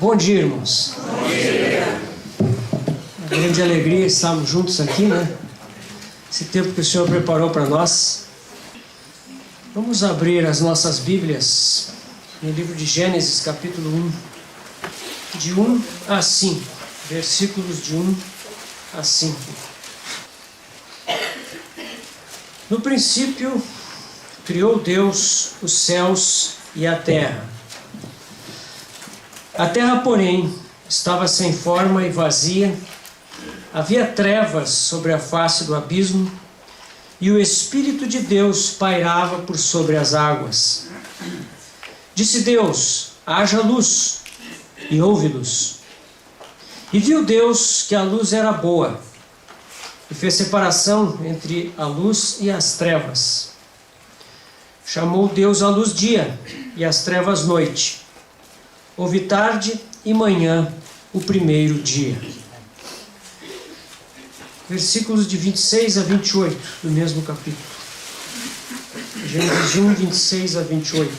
Bom dia, irmãos. Bom dia. Uma grande alegria estarmos juntos aqui, né? Esse tempo que o Senhor preparou para nós. Vamos abrir as nossas Bíblias no livro de Gênesis, capítulo 1, de 1 a 5, versículos de 1 a 5. No princípio, criou Deus os céus e a terra. A terra, porém, estava sem forma e vazia, havia trevas sobre a face do abismo, e o Espírito de Deus pairava por sobre as águas. Disse Deus: haja luz, e houve luz. E viu Deus que a luz era boa, e fez separação entre a luz e as trevas. Chamou Deus a luz dia, e as trevas noite. Houve tarde e manhã, o primeiro dia. Versículos de 26 a 28 do mesmo capítulo. Gênesis 1, 26 a 28.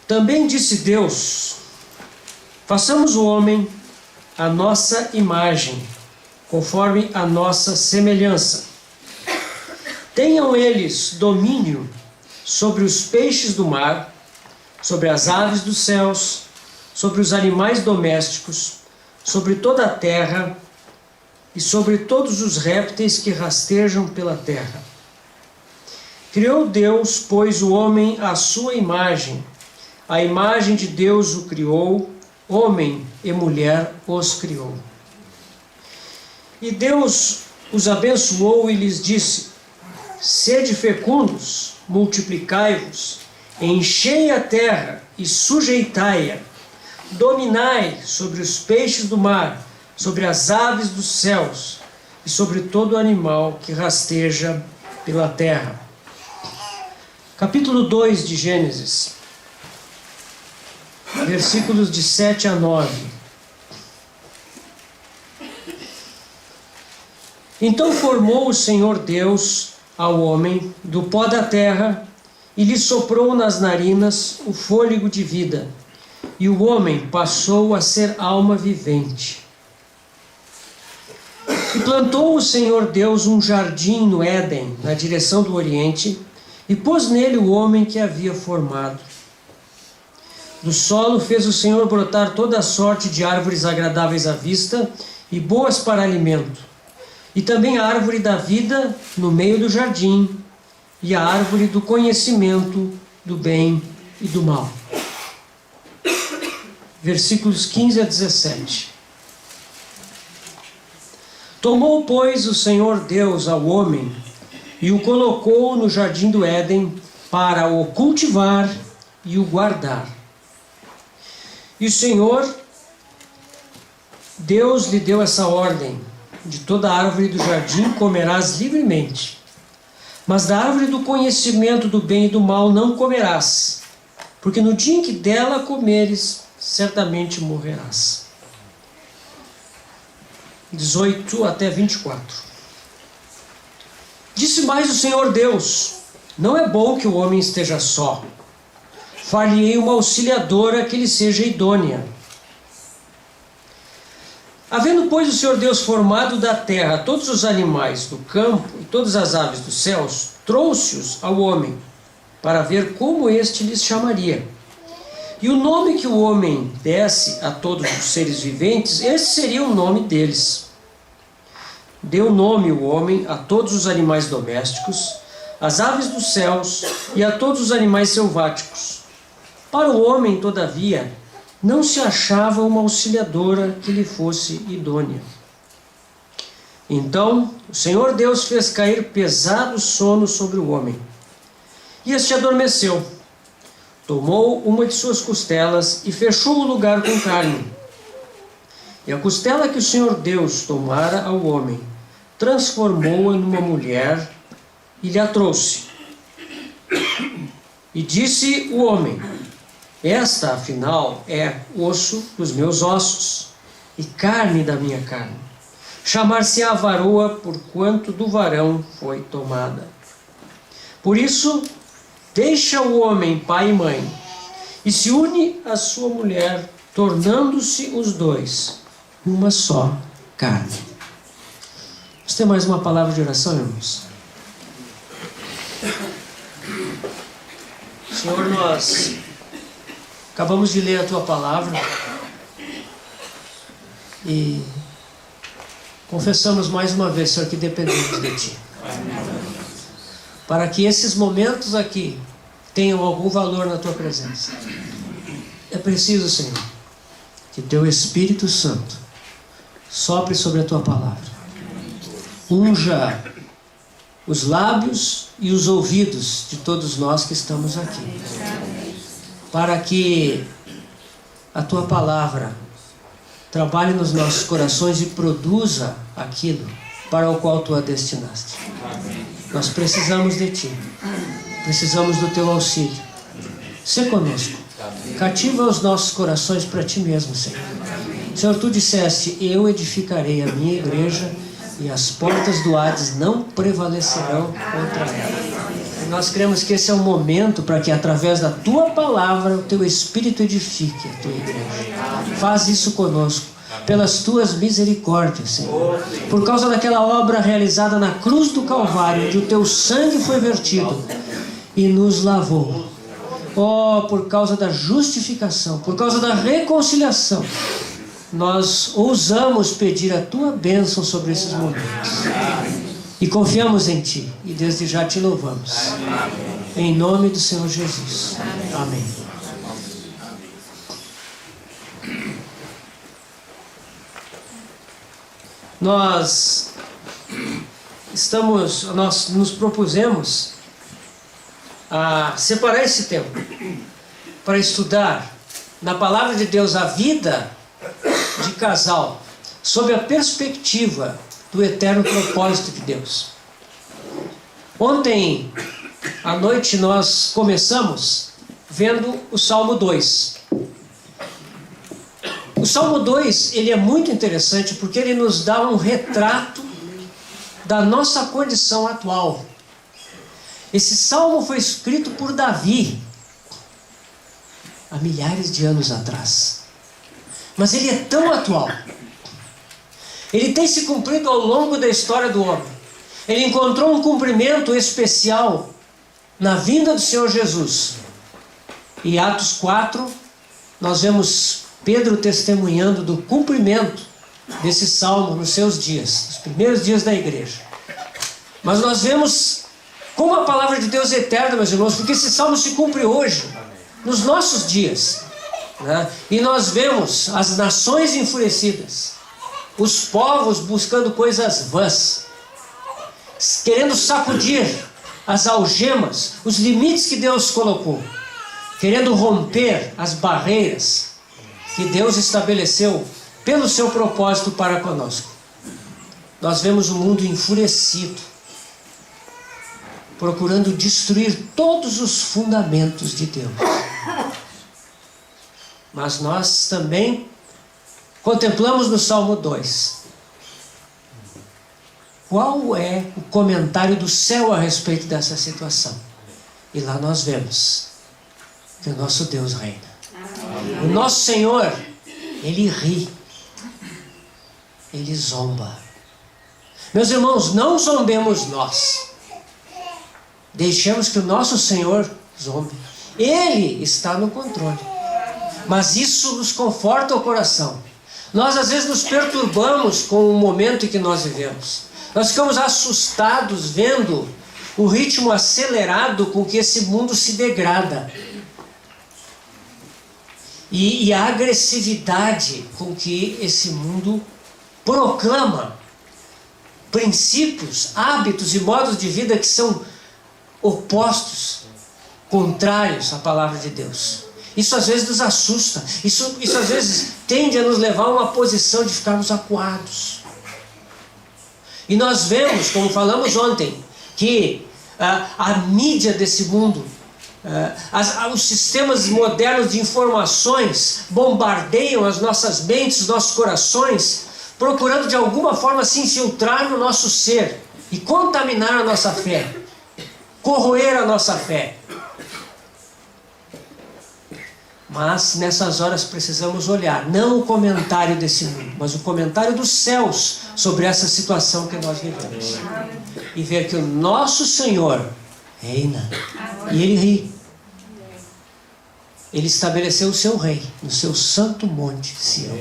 Também disse Deus: façamos o homem à nossa imagem, conforme a nossa semelhança. Tenham eles domínio sobre os peixes do mar, sobre as aves dos céus, sobre os animais domésticos, sobre toda a terra e sobre todos os répteis que rastejam pela terra. Criou Deus, pois, o homem à sua imagem. A imagem de Deus o criou, homem e mulher os criou. E Deus os abençoou e lhes disse: sede fecundos, multiplicai-vos, enchei a terra e sujeitai-a, dominai sobre os peixes do mar, sobre as aves dos céus e sobre todo animal que rasteja pela terra. Capítulo 2 de Gênesis, versículos de 7 a 9. Então formou o Senhor Deus ao homem do pó da terra e lhe soprou nas narinas o fôlego de vida, e o homem passou a ser alma vivente. E plantou o Senhor Deus um jardim no Éden, na direção do Oriente, e pôs nele o homem que havia formado. Do solo fez o Senhor brotar toda a sorte de árvores agradáveis à vista e boas para alimento, e também a árvore da vida no meio do jardim, e a árvore do conhecimento do bem e do mal. Versículos 15 a 17. Tomou, pois, o Senhor Deus ao homem e o colocou no jardim do Éden para o cultivar e o guardar. E o Senhor Deus lhe deu essa ordem: de toda árvore do jardim comerás livremente, mas da árvore do conhecimento do bem e do mal não comerás, porque no dia em que dela comeres, certamente morrerás. 18 até 24. Disse mais o Senhor Deus: não é bom que o homem esteja só. Far-lhe-ei uma auxiliadora que lhe seja idônea. Havendo, pois, o Senhor Deus formado da terra todos os animais do campo e todas as aves dos céus, trouxe-os ao homem, para ver como este lhes chamaria. E o nome que o homem desse a todos os seres viventes, esse seria o nome deles. Deu nome o homem a todos os animais domésticos, às aves dos céus e a todos os animais selváticos. Para o homem, todavia, não se achava uma auxiliadora que lhe fosse idônea. Então o Senhor Deus fez cair pesado sono sobre o homem, e este adormeceu. Tomou uma de suas costelas e fechou o lugar com carne. E a costela que o Senhor Deus tomara ao homem, transformou-a numa mulher e lhe a trouxe. E disse o homem: esta, afinal, é osso dos meus ossos e carne da minha carne. Chamar-se-á varoa, porquanto do varão foi tomada. Por isso, deixa o homem pai e mãe, e se une à sua mulher, tornando-se os dois uma só carne. Vamos ter mais uma palavra de oração, irmãos? Senhor, nós acabamos de ler a Tua palavra e confessamos mais uma vez, Senhor, que dependemos de Ti. Para que esses momentos aqui tenham algum valor na Tua presença, é preciso, Senhor, que Teu Espírito Santo sopre sobre a Tua palavra, unja os lábios e os ouvidos de todos nós que estamos aqui, para que a Tua palavra trabalhe nos nossos corações e produza aquilo para o qual Tu a destinaste. Nós precisamos de Ti, precisamos do Teu auxílio. Sê conosco, cativa os nossos corações para Ti mesmo, Senhor. Senhor, Tu disseste: eu edificarei a minha igreja e as portas do Hades não prevalecerão contra ela. E nós cremos que esse é o momento para que, através da Tua palavra, o Teu Espírito edifique a Tua igreja. Faz isso conosco, pelas Tuas misericórdias, Senhor. Por causa daquela obra realizada na cruz do Calvário, onde o Teu sangue foi vertido e nos lavou. Oh, por causa da justificação, por causa da reconciliação, nós ousamos pedir a Tua bênção sobre esses momentos. E confiamos em Ti. E desde já Te louvamos. Em nome do Senhor Jesus. Amém. Nós nos propusemos a separar esse tempo para estudar na Palavra de Deus a vida de casal, sob a perspectiva do eterno propósito de Deus. Ontem à noite nós começamos vendo o Salmo 2. O Salmo 2, ele é muito interessante porque ele nos dá um retrato da nossa condição atual. Esse salmo foi escrito por Davi há milhares de anos atrás. Mas ele é tão atual. Ele tem se cumprido ao longo da história do homem. Ele encontrou um cumprimento especial na vinda do Senhor Jesus. Em Atos 4, nós vemos Pedro testemunhando do cumprimento desse salmo nos seus dias, nos primeiros dias da igreja. Mas nós vemos como a palavra de Deus é eterna, meus irmãos, porque esse salmo se cumpre hoje, nos nossos dias. E nós vemos as nações enfurecidas, os povos buscando coisas vãs, querendo sacudir as algemas, os limites que Deus colocou, querendo romper as barreiras que Deus estabeleceu pelo seu propósito para conosco. Nós vemos o mundo enfurecido, procurando destruir todos os fundamentos de Deus. Mas nós também contemplamos no Salmo 2 qual é o comentário do céu a respeito dessa situação. E lá nós vemos que o nosso Deus reina. O nosso Senhor, Ele ri, Ele zomba. Meus irmãos, não zombemos nós. Deixemos que o nosso Senhor zombe. Ele está no controle. Mas isso nos conforta o coração. Nós às vezes nos perturbamos com o momento em que nós vivemos. Nós ficamos assustados vendo o ritmo acelerado com que esse mundo se degrada. E a agressividade com que esse mundo proclama princípios, hábitos e modos de vida que são opostos, contrários à palavra de Deus. Isso às vezes nos assusta, isso às vezes tende a nos levar a uma posição de ficarmos acuados. E nós vemos, como falamos ontem, que a mídia desse mundo, os sistemas modernos de informações bombardeiam as nossas mentes, os nossos corações, procurando de alguma forma se infiltrar no nosso ser e contaminar a nossa fé, corroer a nossa fé. Mas nessas horas precisamos olhar, não o comentário desse mundo, mas o comentário dos céus sobre essa situação que nós vivemos. E ver que o nosso Senhor reina. E Ele ri. Ele estabeleceu o seu rei no seu santo monte Sião.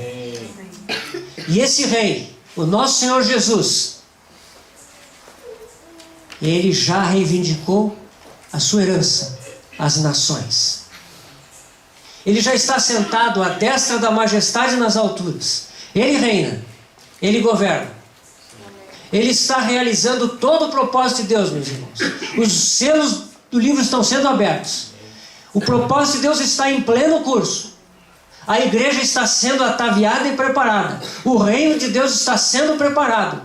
E esse rei, o nosso Senhor Jesus, Ele já reivindicou a sua herança às nações. Ele já está sentado à destra da majestade nas alturas. Ele reina. Ele governa. Ele está realizando todo o propósito de Deus, meus irmãos. Os selos do livro estão sendo abertos. O propósito de Deus está em pleno curso. A igreja está sendo ataviada e preparada. O reino de Deus está sendo preparado.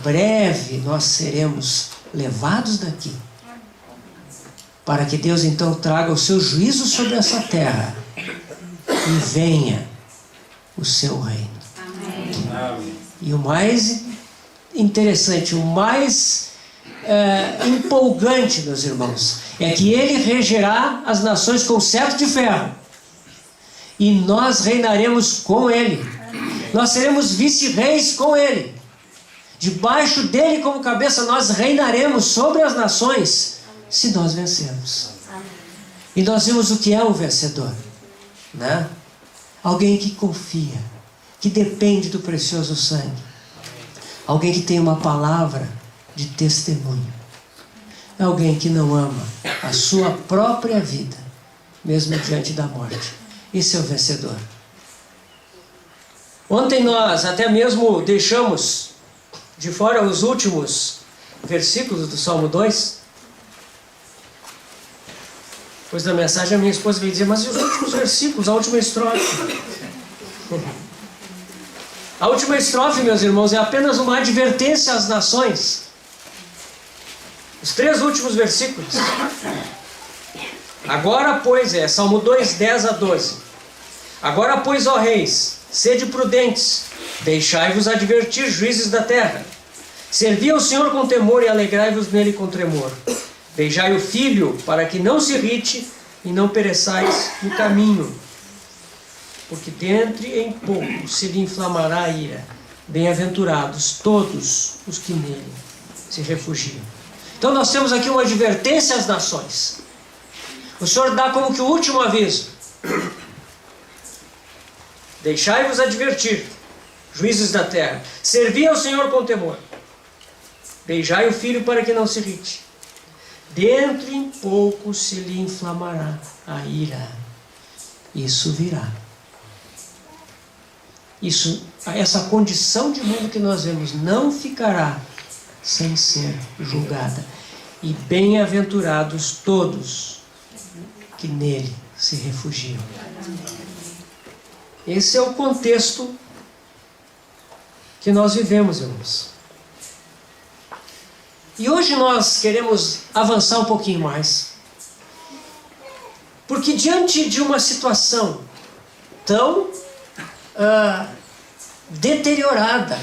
Breve nós seremos levados daqui, para que Deus então traga o seu juízo sobre essa terra e venha o seu reino. Amém. E o mais interessante, o mais empolgante, meus irmãos, é que Ele regerá as nações com cetro de ferro e nós reinaremos com Ele. Nós seremos vice-reis com Ele. Debaixo dele como cabeça nós reinaremos sobre as nações, se nós vencermos. E nós vimos o que é um vencedor, né? Alguém que confia, que depende do precioso sangue, alguém que tem uma palavra de testemunho, alguém que não ama a sua própria vida, mesmo diante da morte. Esse é o vencedor. Ontem nós até mesmo deixamos de fora os últimos versículos do Salmo 2. Depois da mensagem a minha esposa veio dizer: mas e os últimos versículos, a última estrofe? A última estrofe, meus irmãos, é apenas uma advertência às nações. Os 3 últimos versículos. Agora, pois, Salmo 2, 10 a 12. Agora, pois, ó reis, sede prudentes, deixai-vos advertir, juízes da terra. Servi ao Senhor com temor e alegrai-vos nele com tremor. Beijai o filho, para que não se irrite e não pereçais no caminho, porque dentre em pouco se lhe inflamará a ira. Bem-aventurados todos os que nele se refugiam. Então nós temos aqui uma advertência às nações. O Senhor dá como que o último aviso: deixai-vos advertir, juízes da terra. Servi ao Senhor com temor. Beijai o filho para que não se irrite. Dentro em pouco se lhe inflamará a ira. Isso virá. Essa condição de mundo que nós vemos não ficará sem ser julgada. E bem-aventurados todos que nele se refugiam. Esse é o contexto que nós vivemos, irmãos. E hoje nós queremos avançar um pouquinho mais. Porque diante de uma situação tão deteriorada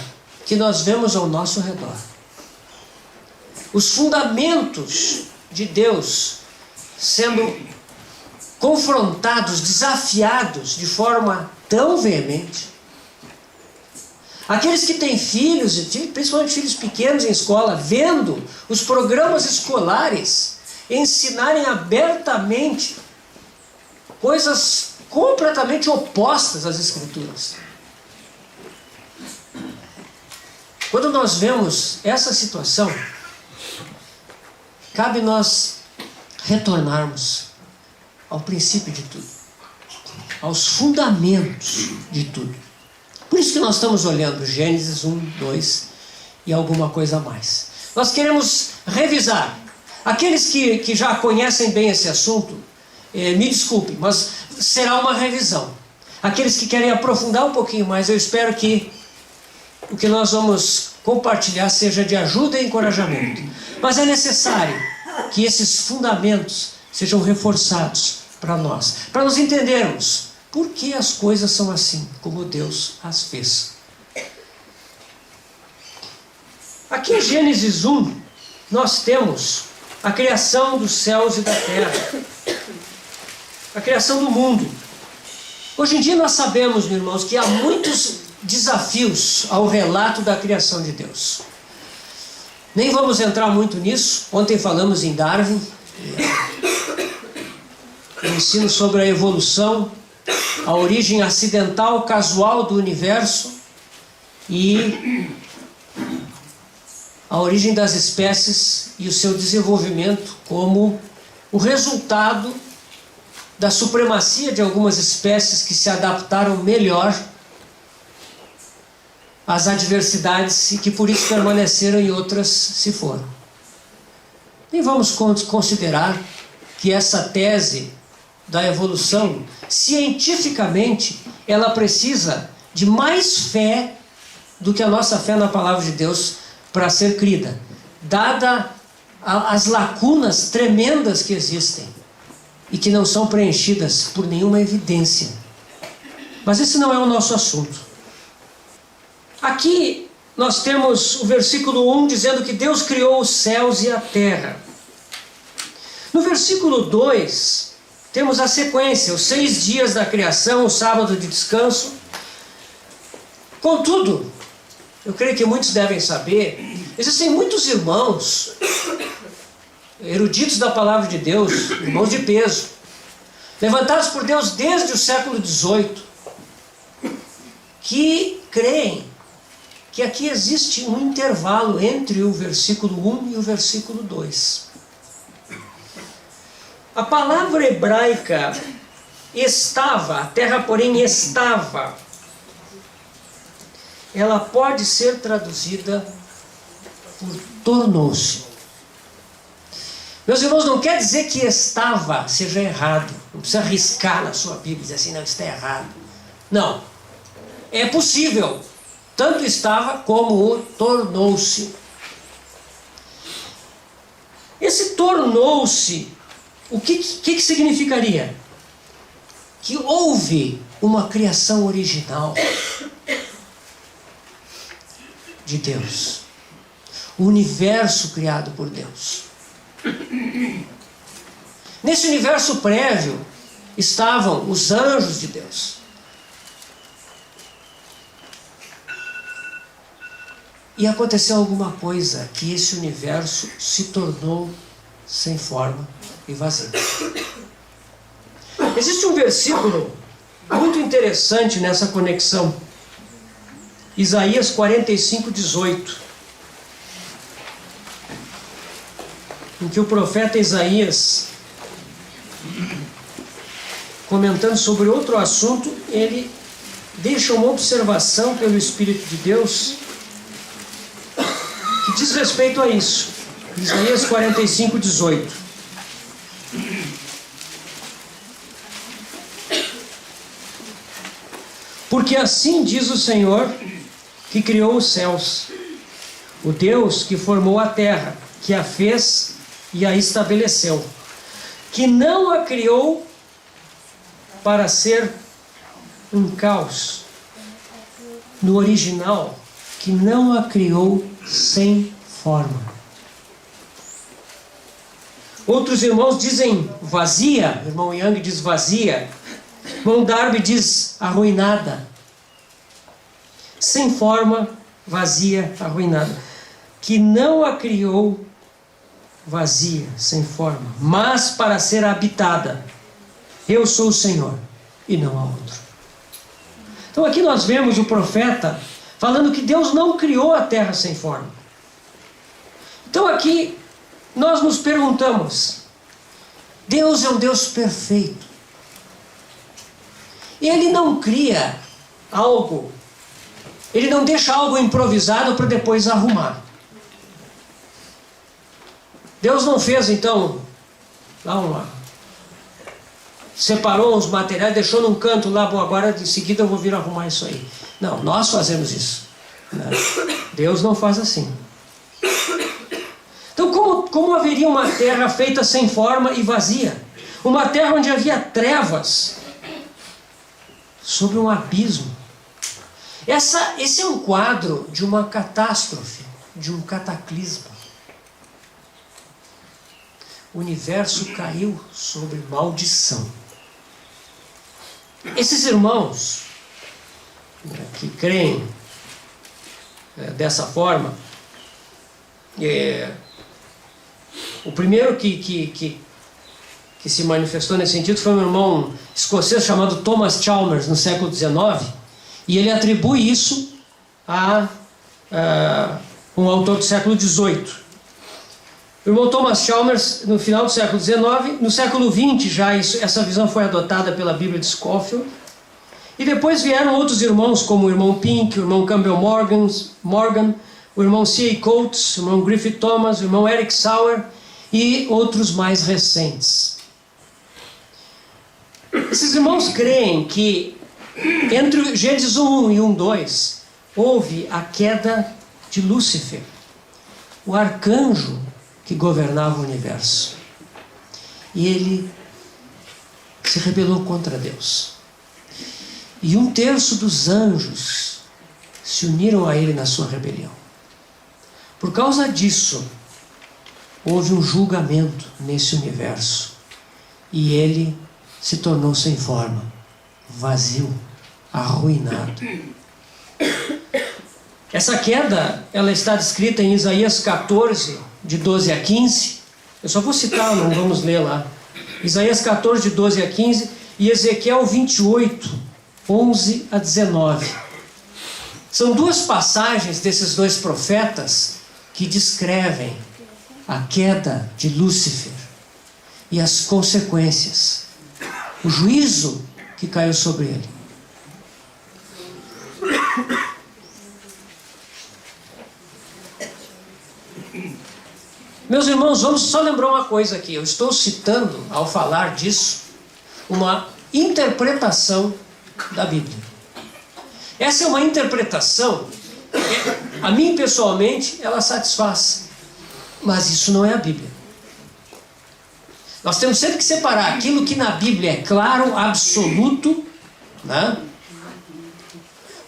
que nós vemos ao nosso redor, os fundamentos de Deus sendo confrontados, desafiados de forma tão veemente. Aqueles que têm filhos, principalmente filhos pequenos em escola, vendo os programas escolares ensinarem abertamente coisas completamente opostas às Escrituras. Quando nós vemos essa situação, cabe nós retornarmos ao princípio de tudo, aos fundamentos de tudo. Por isso que nós estamos olhando Gênesis 1, 2 e alguma coisa a mais. Nós queremos revisar. Aqueles que já conhecem bem esse assunto, me desculpem, mas será uma revisão. Aqueles que querem aprofundar um pouquinho mais, eu espero que o que nós vamos compartilhar seja de ajuda e encorajamento. Mas é necessário que esses fundamentos sejam reforçados para nós entendermos por que as coisas são assim, como Deus as fez. Aqui em Gênesis 1, nós temos a criação dos céus e da terra. a criação do mundo. Hoje em dia nós sabemos, meus irmãos, que há muitos desafios ao relato da criação de Deus. Nem vamos entrar muito nisso. Ontem falamos em Darwin, o ensino sobre a evolução, a origem acidental, casual do universo e a origem das espécies e o seu desenvolvimento como o resultado da supremacia de algumas espécies que se adaptaram melhor às adversidades e que por isso permaneceram e outras se foram. E vamos considerar que essa tese da evolução, cientificamente, ela precisa de mais fé do que a nossa fé na palavra de Deus para ser crida, dada as lacunas tremendas que existem e que não são preenchidas por nenhuma evidência. Mas esse não é o nosso assunto. Aqui nós temos o versículo 1 dizendo que Deus criou os céus e a terra. No versículo 2, temos a sequência, os 6 dias da criação, o sábado de descanso. Contudo, eu creio que muitos devem saber, existem muitos irmãos, eruditos da palavra de Deus, irmãos de peso, levantados por Deus desde o século XVIII, que creem que aqui existe um intervalo entre o versículo 1 e o versículo 2. A palavra hebraica estava, a terra porém estava, ela pode ser traduzida por tornou-se. Meus irmãos, não quer dizer que estava seja errado. Não precisa arriscar na sua Bíblia e dizer assim, não, está errado. Não. É possível. Tanto estava como o tornou-se. Esse tornou-se, o que significaria? Que houve uma criação original de Deus. O universo criado por Deus. Nesse universo prévio estavam os anjos de Deus. E aconteceu alguma coisa que esse universo se tornou sem forma e vazio. Existe um versículo muito interessante nessa conexão. Isaías 45:18, em que o profeta Isaías, comentando sobre outro assunto, ele deixa uma observação pelo Espírito de Deus que diz respeito a isso. Isaías 45:18. Porque assim diz o Senhor, que criou os céus, o Deus que formou a terra, que a fez e a estabeleceu, que não a criou para ser um caos. No original, que não a criou sem forma. Outros irmãos dizem vazia, o irmão Yang diz vazia, o irmão Darby diz arruinada. Sem forma, vazia, arruinada. Que não a criou vazia, sem forma, mas para ser habitada. Eu sou o Senhor e não há outro. Então aqui nós vemos o profeta falando que Deus não criou a terra sem forma. Então aqui nós nos perguntamos, Deus é um Deus perfeito. Ele não cria algo, ele não deixa algo improvisado para depois arrumar. Deus não fez então, separou os materiais, deixou num canto lá, bom, agora em seguida eu vou vir arrumar isso aí. Não, nós fazemos isso. Deus não faz assim. Então como haveria uma terra feita sem forma e vazia? Uma terra onde havia trevas sobre um abismo. Esse é um quadro de uma catástrofe, de um cataclisma. O universo caiu sobre maldição. Esses irmãos que creem dessa forma, o primeiro que se manifestou nesse sentido foi um irmão escocês chamado Thomas Chalmers, no século XIX, e ele atribui isso a um autor do século XVIII. O irmão Thomas Chalmers, no final do século XIX, no século XX já essa visão foi adotada pela Bíblia de Scofield, e depois vieram outros irmãos, como o irmão Pink, o irmão Campbell Morgan, o irmão C.A. Coates, o irmão Griffith Thomas, o irmão Eric Sauer e outros mais recentes. Esses irmãos creem que entre Gênesis 1:1 e 1:2 houve a queda de Lúcifer, o arcanjo que governava o universo. E ele se rebelou contra Deus. E 1/3 dos anjos se uniram a ele na sua rebelião. Por causa disso, houve um julgamento nesse universo. E ele se tornou sem forma, vazio, arruinado. Essa queda, ela está descrita em Isaías 14, de 12 a 15. Eu só vou citar, não vamos ler lá. Isaías 14, de 12 a 15 e Ezequiel 28, 11 a 19. São duas passagens desses dois profetas que descrevem a queda de Lúcifer e as consequências, o juízo que caiu sobre ele. Meus irmãos, vamos só lembrar uma coisa aqui. Eu estou citando, ao falar disso, uma interpretação da Bíblia. Essa é uma interpretação, a mim pessoalmente, ela satisfaz. Mas isso não é a Bíblia. Nós temos sempre que separar aquilo que na Bíblia é claro, absoluto, né?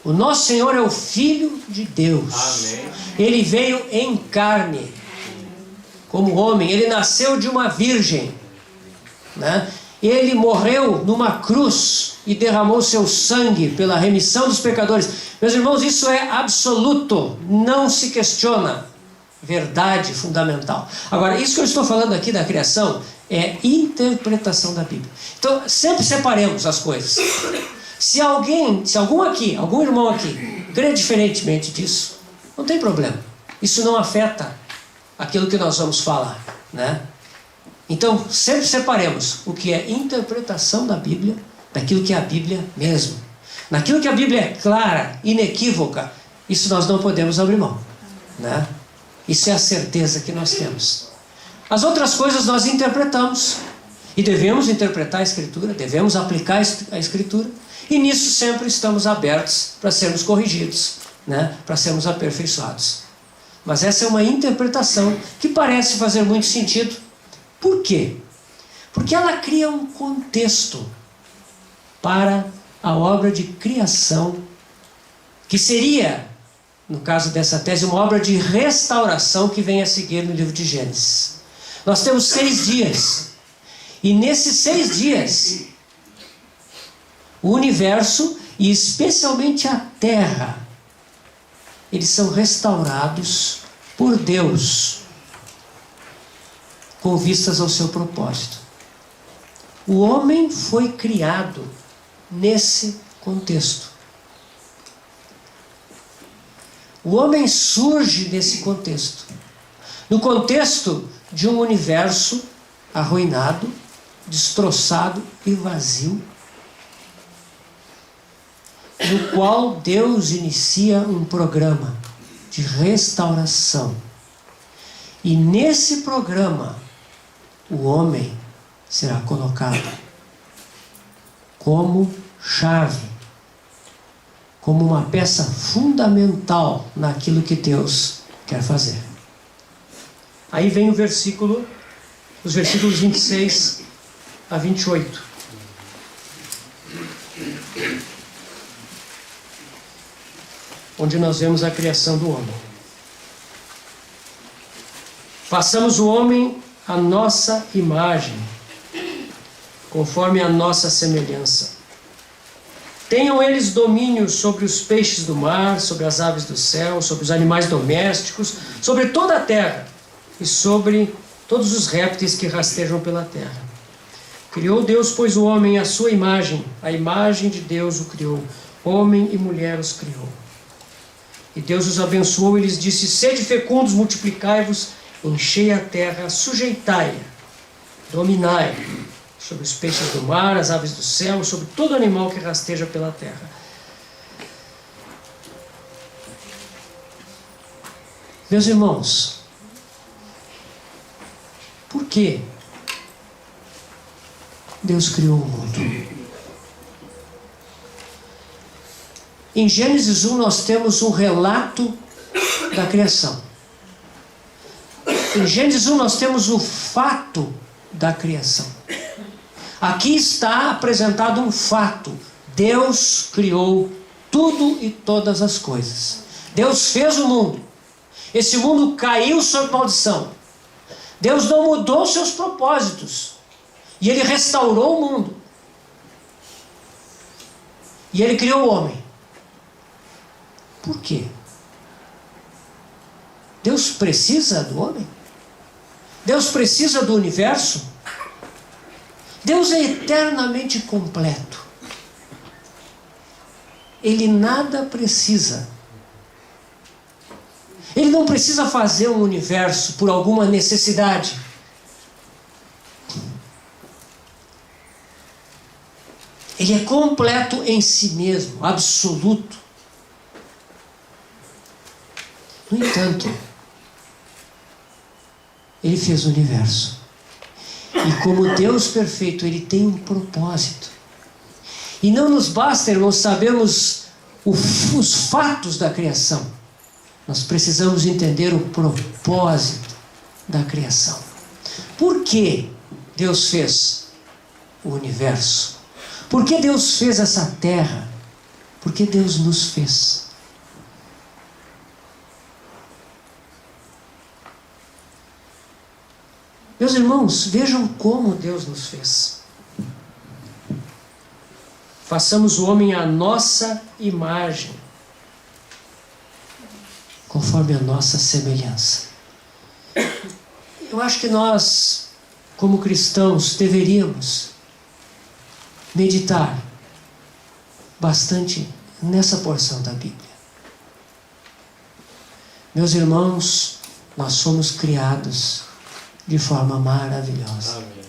O nosso Senhor é o Filho de Deus. Amém. Ele veio em carne, como homem. Ele nasceu de uma virgem, né? Ele morreu numa cruz e derramou seu sangue pela remissão dos pecadores. Meus irmãos, isso é absoluto, não se questiona. Verdade fundamental. Agora, isso que eu estou falando aqui da criação é interpretação da Bíblia. Então, sempre separemos as coisas. Se algum irmão aqui crê diferentemente disso, não tem problema. Isso não afeta aquilo que nós vamos falar, né? Então, sempre separemos o que é interpretação da Bíblia daquilo que é a Bíblia mesmo. Naquilo que a Bíblia é clara, inequívoca, isso nós não podemos abrir mão, né? Isso é a certeza que nós temos. As outras coisas nós interpretamos. E devemos interpretar a Escritura, devemos aplicar a Escritura. E nisso sempre estamos abertos para sermos corrigidos, né? Para sermos aperfeiçoados. Mas essa é uma interpretação que parece fazer muito sentido. Por quê? Porque ela cria um contexto para a obra de criação, que seria, no caso dessa tese, uma obra de restauração que vem a seguir no livro de Gênesis. Nós temos 6 dias. E nesses 6 dias, o universo, e especialmente a terra, eles são restaurados por Deus, com vistas ao seu propósito. O homem foi criado nesse contexto. O homem surge nesse contexto. No contexto de um universo arruinado, destroçado e vazio, no qual Deus inicia um programa de restauração. E nesse programa, o homem será colocado como chave, como uma peça fundamental naquilo que Deus quer fazer. Aí vem os versículos 26 a 28. Onde nós vemos a criação do homem. Façamos o homem à nossa imagem, conforme a nossa semelhança. Tenham eles domínio sobre os peixes do mar, sobre as aves do céu, sobre os animais domésticos, sobre toda a terra e sobre todos os répteis que rastejam pela terra. Criou Deus, pois, o homem à sua imagem, a imagem de Deus o criou, homem e mulher os criou. E Deus os abençoou e lhes disse: sede fecundos, multiplicai-vos, enchei a terra, sujeitai-a, dominai sobre os peixes do mar, as aves do céu, sobre todo animal que rasteja pela terra. Meus irmãos, por que Deus criou o mundo? Em Gênesis 1 nós temos um relato da criação. Em Gênesis 1 nós temos o fato da criação. Aqui está apresentado um fato. Deus criou tudo e todas as coisas. Deus fez o mundo. Esse mundo caiu sob maldição. Deus não mudou seus propósitos. E Ele restaurou o mundo. E Ele criou o homem. Por quê? Deus precisa do homem? Deus precisa do universo? Deus é eternamente completo. Ele nada precisa. Ele não precisa fazer um universo por alguma necessidade. Ele é completo em si mesmo, absoluto. No entanto, Ele fez o universo. E como Deus perfeito, Ele tem um propósito. E não nos basta, irmãos, sabermos os fatos da criação. Nós precisamos entender o propósito da criação. Por que Deus fez o universo? Por que Deus fez essa terra? Por que Deus nos fez? Meus irmãos, vejam como Deus nos fez. Façamos o homem à nossa imagem, conforme a nossa semelhança. Eu acho que nós, como cristãos, deveríamos meditar bastante nessa porção da Bíblia. Meus irmãos, nós somos criados de forma maravilhosa. Amém.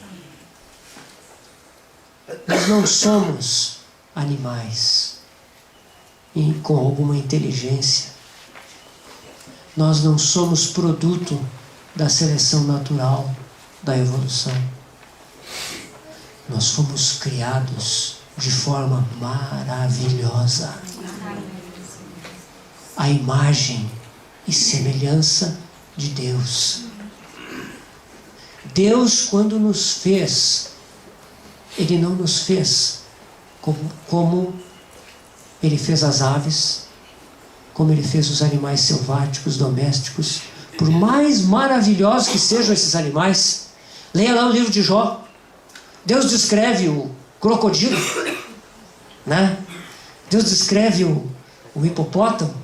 Nós não somos animais com alguma inteligência. Nós não somos produto da seleção natural, da evolução. Nós fomos criados de forma maravilhosa. A imagem e semelhança de Deus. Deus, quando nos fez, Ele não nos fez como Ele fez as aves, como Ele fez os animais selváticos, domésticos. Por mais maravilhosos que sejam esses animais, leia lá o livro de Jó. Deus descreve o crocodilo, né? Deus descreve o hipopótamo.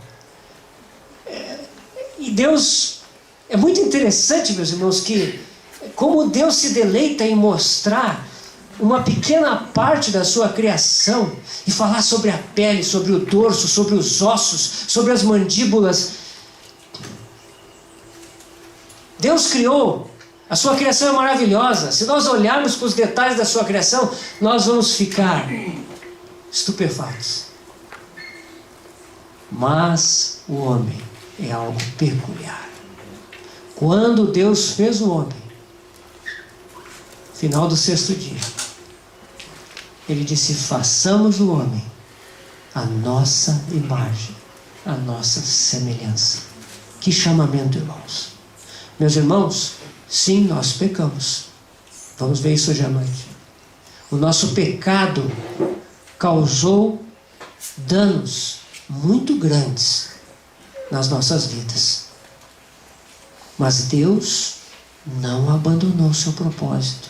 E Deus, é muito interessante, meus irmãos, que como Deus se deleita em mostrar uma pequena parte da sua criação e falar sobre a pele, sobre o dorso, sobre os ossos, sobre as mandíbulas. Deus criou, a sua criação é maravilhosa. Se nós olharmos para os detalhes da sua criação, nós vamos ficar estupefatos. Mas o homem é algo peculiar. Quando Deus fez o homem, final do 6º dia, Ele disse: façamos o homem a nossa imagem, a nossa semelhança. Que chamamento, irmãos! Meus irmãos, sim, nós pecamos. Vamos ver isso hoje à noite. O nosso pecado causou danos muito grandes nas nossas vidas. Mas Deus não abandonou seu propósito.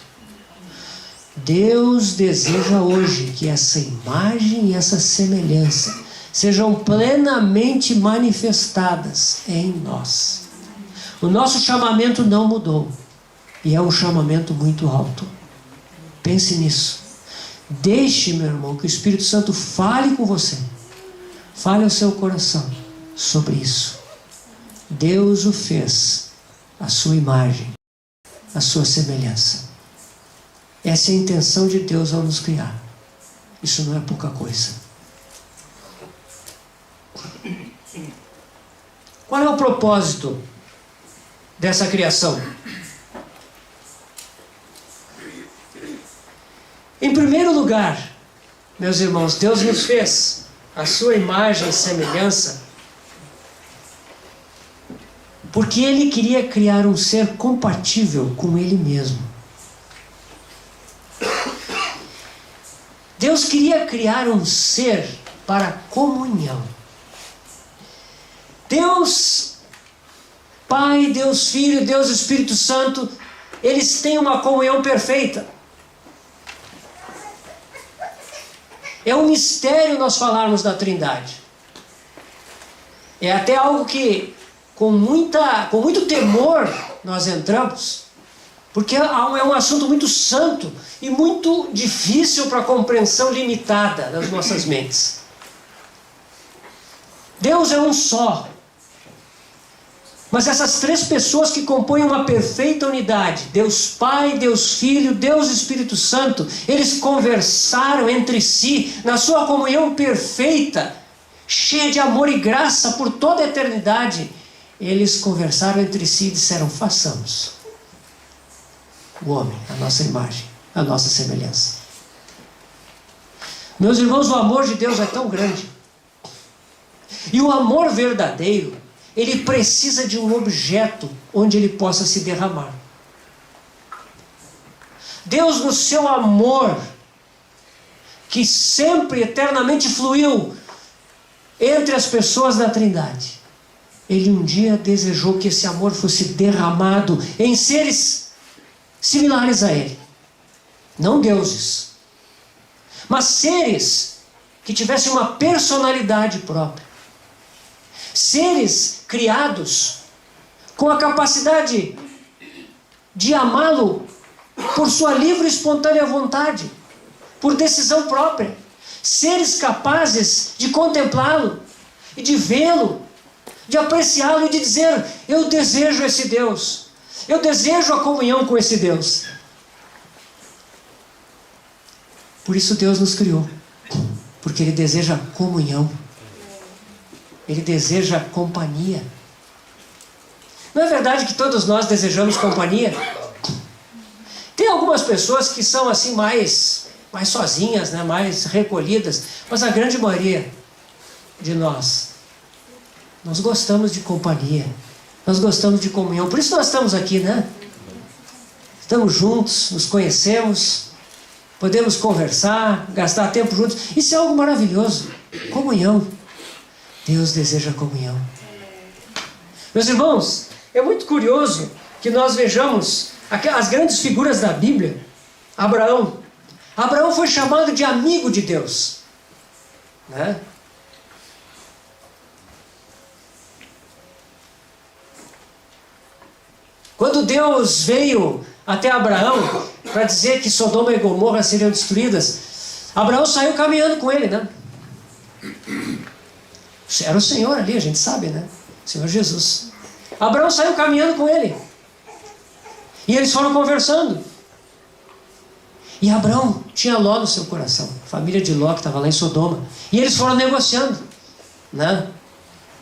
Deus deseja hoje que essa imagem e essa semelhança sejam plenamente manifestadas em nós. O nosso chamamento não mudou, e é um chamamento muito alto. Pense nisso. Deixe, meu irmão, que o Espírito Santo fale com você, fale ao seu coração sobre isso. Deus o fez à sua imagem, à sua semelhança. Essa é a intenção de Deus ao nos criar. Isso não é pouca coisa. Qual é o propósito dessa criação? Em primeiro lugar, meus irmãos, Deus nos fez a sua imagem e semelhança porque Ele queria criar um ser compatível com Ele mesmo. Deus queria criar um ser para comunhão. Deus Pai, Deus Filho, Deus Espírito Santo, eles têm uma comunhão perfeita. É um mistério nós falarmos da Trindade. É até algo que com muito temor nós entramos, porque é um assunto muito santo e muito difícil para a compreensão limitada das nossas mentes. Deus é um só, mas essas três pessoas que compõem uma perfeita unidade, Deus Pai, Deus Filho, Deus Espírito Santo, eles conversaram entre si na sua comunhão perfeita, cheia de amor e graça por toda a eternidade. Eles conversaram entre si e disseram: façamos o homem, a nossa imagem, a nossa semelhança. Meus irmãos, o amor de Deus é tão grande. E o amor verdadeiro, ele precisa de um objeto onde ele possa se derramar. Deus, no seu amor, que sempre eternamente fluiu entre as pessoas da Trindade, Ele um dia desejou que esse amor fosse derramado em seres similares a Ele. Não deuses, mas seres que tivessem uma personalidade própria. Seres criados com a capacidade de amá-lo por sua livre e espontânea vontade, por decisão própria. Seres capazes de contemplá-lo e de vê-lo, de apreciá-lo e de dizer: eu desejo esse Deus, eu desejo a comunhão com esse Deus. Por isso Deus nos criou, porque Ele deseja comunhão, Ele deseja companhia. Não é verdade que todos nós desejamos companhia? Tem algumas pessoas que são assim mais sozinhas, né? Mais recolhidas, mas a grande maioria de nós gostamos de companhia, nós gostamos de comunhão. Por isso nós estamos aqui, né? Estamos juntos, nos conhecemos, podemos conversar, gastar tempo juntos. Isso é algo maravilhoso. Comunhão. Deus deseja comunhão. Meus irmãos, é muito curioso que nós vejamos as grandes figuras da Bíblia. Abraão foi chamado de amigo de Deus, né? Quando Deus veio até Abraão para dizer que Sodoma e Gomorra seriam destruídas, Abraão saiu caminhando com ele, né? Era o Senhor ali, a gente sabe, né? O Senhor Jesus. Abraão saiu caminhando com ele. E eles foram conversando. E Abraão tinha Ló no seu coração, a família de Ló que estava lá em Sodoma. E eles foram negociando, né?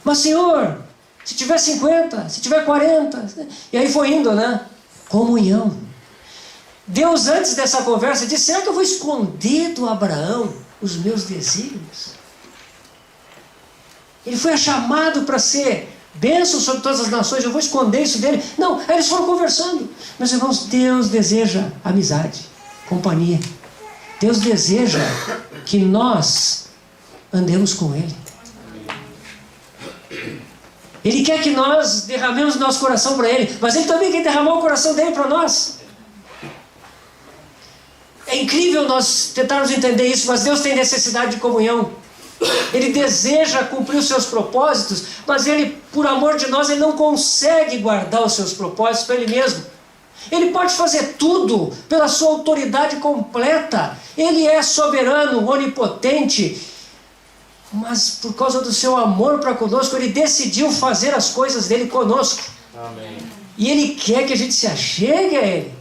Mas Senhor, se tiver 50, se tiver 40... E aí foi indo, né? Comunhão. Deus, antes dessa conversa, disse: será que eu vou esconder do Abraão os meus desígnios? Ele foi chamado para ser bênção sobre todas as nações, eu vou esconder isso dele? Não, aí eles foram conversando. Meus irmãos, Deus deseja amizade, companhia. Deus deseja que nós andemos com Ele. Ele quer que nós derramemos nosso coração para Ele, mas Ele também quer derramar o coração dele para nós. É incrível nós tentarmos entender isso, mas Deus tem necessidade de comunhão. Ele deseja cumprir os seus propósitos, mas Ele, por amor de nós, Ele não consegue guardar os seus propósitos para Ele mesmo. Ele pode fazer tudo pela sua autoridade completa. Ele é soberano, onipotente, mas por causa do seu amor para conosco, Ele decidiu fazer as coisas dele conosco. Amém. E Ele quer que a gente se achegue a Ele,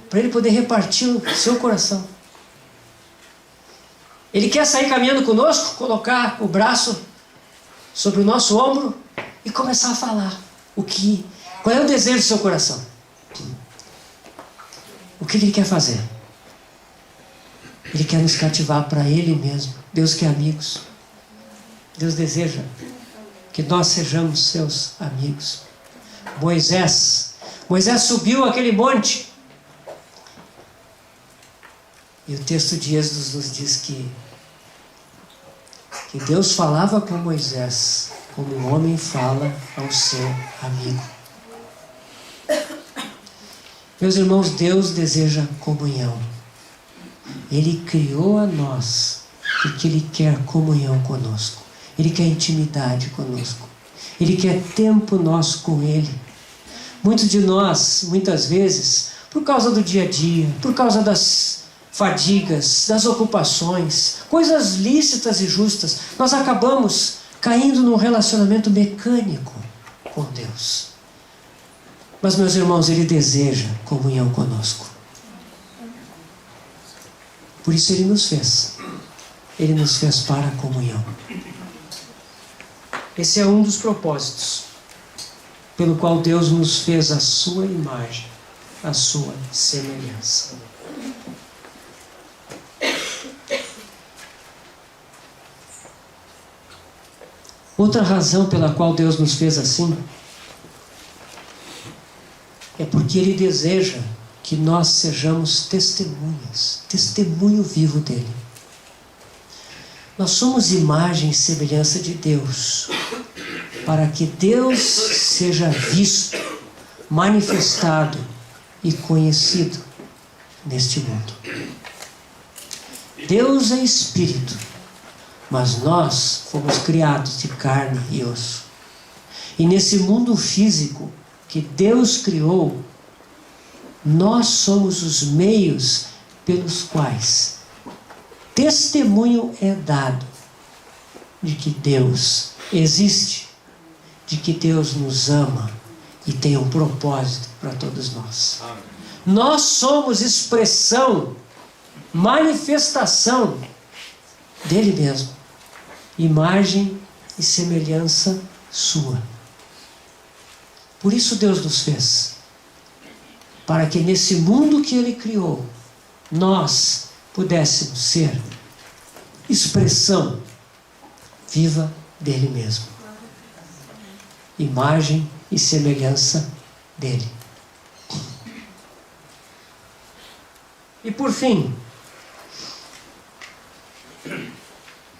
para Ele poder repartir o seu coração. Ele quer sair caminhando conosco, colocar o braço sobre o nosso ombro e começar a falar qual é o desejo do seu coração. O que Ele quer fazer? Ele quer nos cativar para Ele mesmo. Deus quer amigos. Deus deseja que nós sejamos seus amigos. Moisés subiu aquele monte. E o texto de Êxodo nos diz que Deus falava com Moisés como um homem fala ao seu amigo. Meus irmãos, Deus deseja comunhão. Ele criou a nós porque Ele quer comunhão conosco. Ele quer intimidade conosco. Ele quer tempo nosso com Ele. Muitos de nós, muitas vezes, por causa do dia a dia, por causa das fadigas, das ocupações, coisas lícitas e justas, nós acabamos caindo num relacionamento mecânico com Deus. Mas, meus irmãos, Ele deseja comunhão conosco. Por isso Ele nos fez. Ele nos fez para a comunhão. Esse é um dos propósitos pelo qual Deus nos fez a sua imagem, a sua semelhança. Outra razão pela qual Deus nos fez assim é porque Ele deseja que nós sejamos testemunhas, testemunho vivo dEle. Nós somos imagem e semelhança de Deus, para que Deus seja visto, manifestado e conhecido neste mundo. Deus é Espírito, mas nós fomos criados de carne e osso. E nesse mundo físico que Deus criou, nós somos os meios pelos quais testemunho é dado de que Deus existe, de que Deus nos ama e tem um propósito para todos nós. Amém. Nós somos expressão, manifestação dele mesmo, imagem e semelhança sua. Por isso Deus nos fez, para que nesse mundo que Ele criou, nós pudéssemos ser expressão viva dele mesmo, imagem e semelhança dele. E por fim,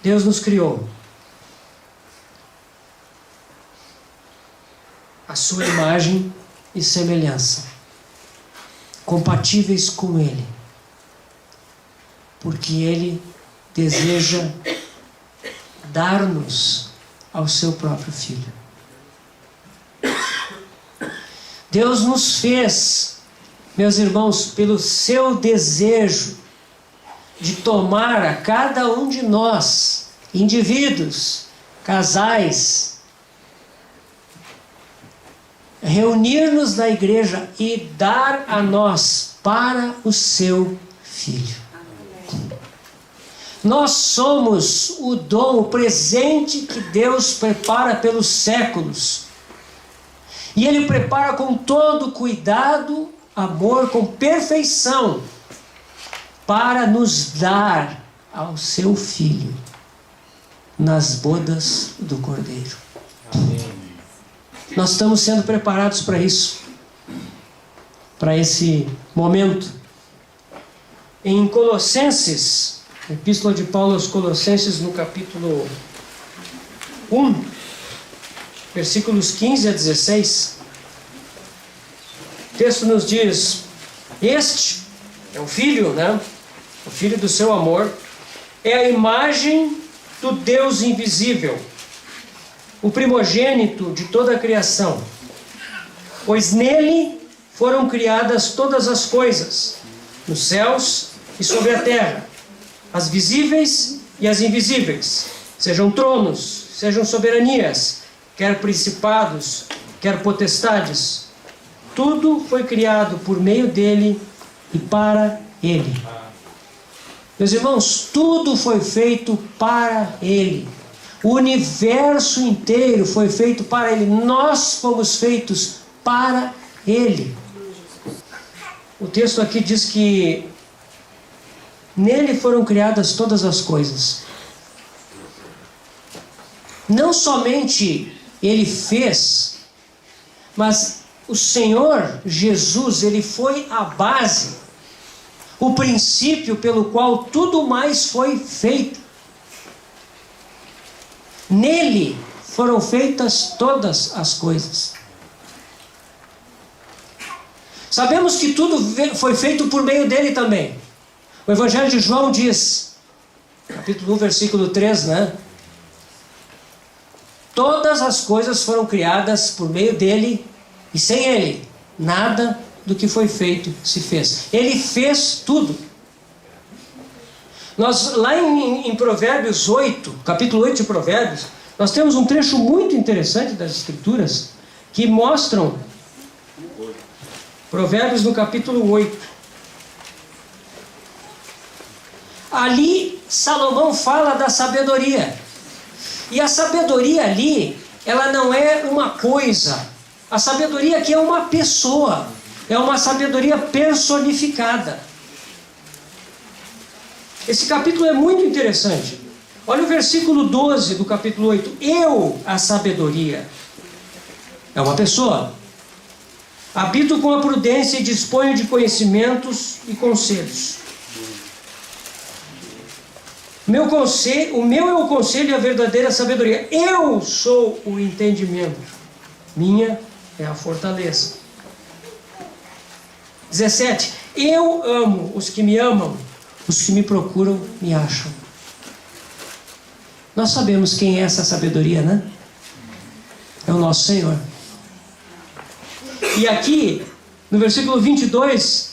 Deus nos criou a sua imagem e semelhança, compatíveis com Ele, porque Ele deseja dar-nos ao seu próprio Filho. Deus nos fez, meus irmãos, pelo seu desejo de tomar a cada um de nós, indivíduos, casais, reunir-nos na igreja e dar a nós para o seu Filho. Nós somos o dom, o presente que Deus prepara pelos séculos. E Ele prepara com todo cuidado, amor, com perfeição, para nos dar ao seu Filho nas bodas do Cordeiro. Amém. Nós estamos sendo preparados para isso, para esse momento. Em Colossenses, Epístola de Paulo aos Colossenses, no capítulo 1, versículos 15 a 16, o texto nos diz: este é o Filho, o Filho do seu amor, é a imagem do Deus invisível, o primogênito de toda a criação, pois nele foram criadas todas as coisas, nos céus e sobre a terra, as visíveis e as invisíveis, sejam tronos, sejam soberanias, quer principados, quer potestades. Tudo foi criado por meio dele e para ele. Meus irmãos, tudo foi feito para ele. O universo inteiro foi feito para ele. Nós fomos feitos para ele. O texto aqui diz que nele foram criadas todas as coisas. Não somente ele fez, mas o Senhor Jesus, ele foi a base, o princípio pelo qual tudo mais foi feito. Nele foram feitas todas as coisas. Sabemos que tudo foi feito por meio dele também. O Evangelho de João diz, capítulo 1, versículo 3, né? Todas as coisas foram criadas por meio dele, e sem ele, nada do que foi feito se fez. Ele fez tudo. Nós, lá em Provérbios 8, capítulo 8 de Provérbios, nós temos um trecho muito interessante das Escrituras, que mostram, Provérbios no capítulo 8. Ali, Salomão fala da sabedoria. E a sabedoria ali, ela não é uma coisa. A sabedoria aqui é uma pessoa. É uma sabedoria personificada. Esse capítulo é muito interessante. Olha o versículo 12 do capítulo 8. Eu, a sabedoria. É uma pessoa. Habito com a prudência e disponho de conhecimentos e conselhos. O meu é o conselho e a verdadeira sabedoria. Eu sou o entendimento. Minha é a fortaleza. 17. Eu amo os que me amam. Os que me procuram me acham. Nós sabemos quem é essa sabedoria, né? É o nosso Senhor. E aqui, no versículo 22,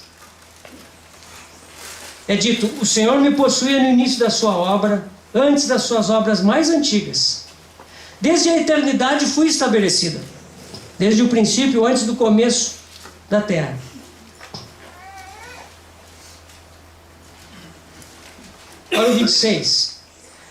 é dito: o Senhor me possuía no início da sua obra, antes das suas obras mais antigas. Desde a eternidade fui estabelecida, desde o princípio, antes do começo da terra. Olha o 26.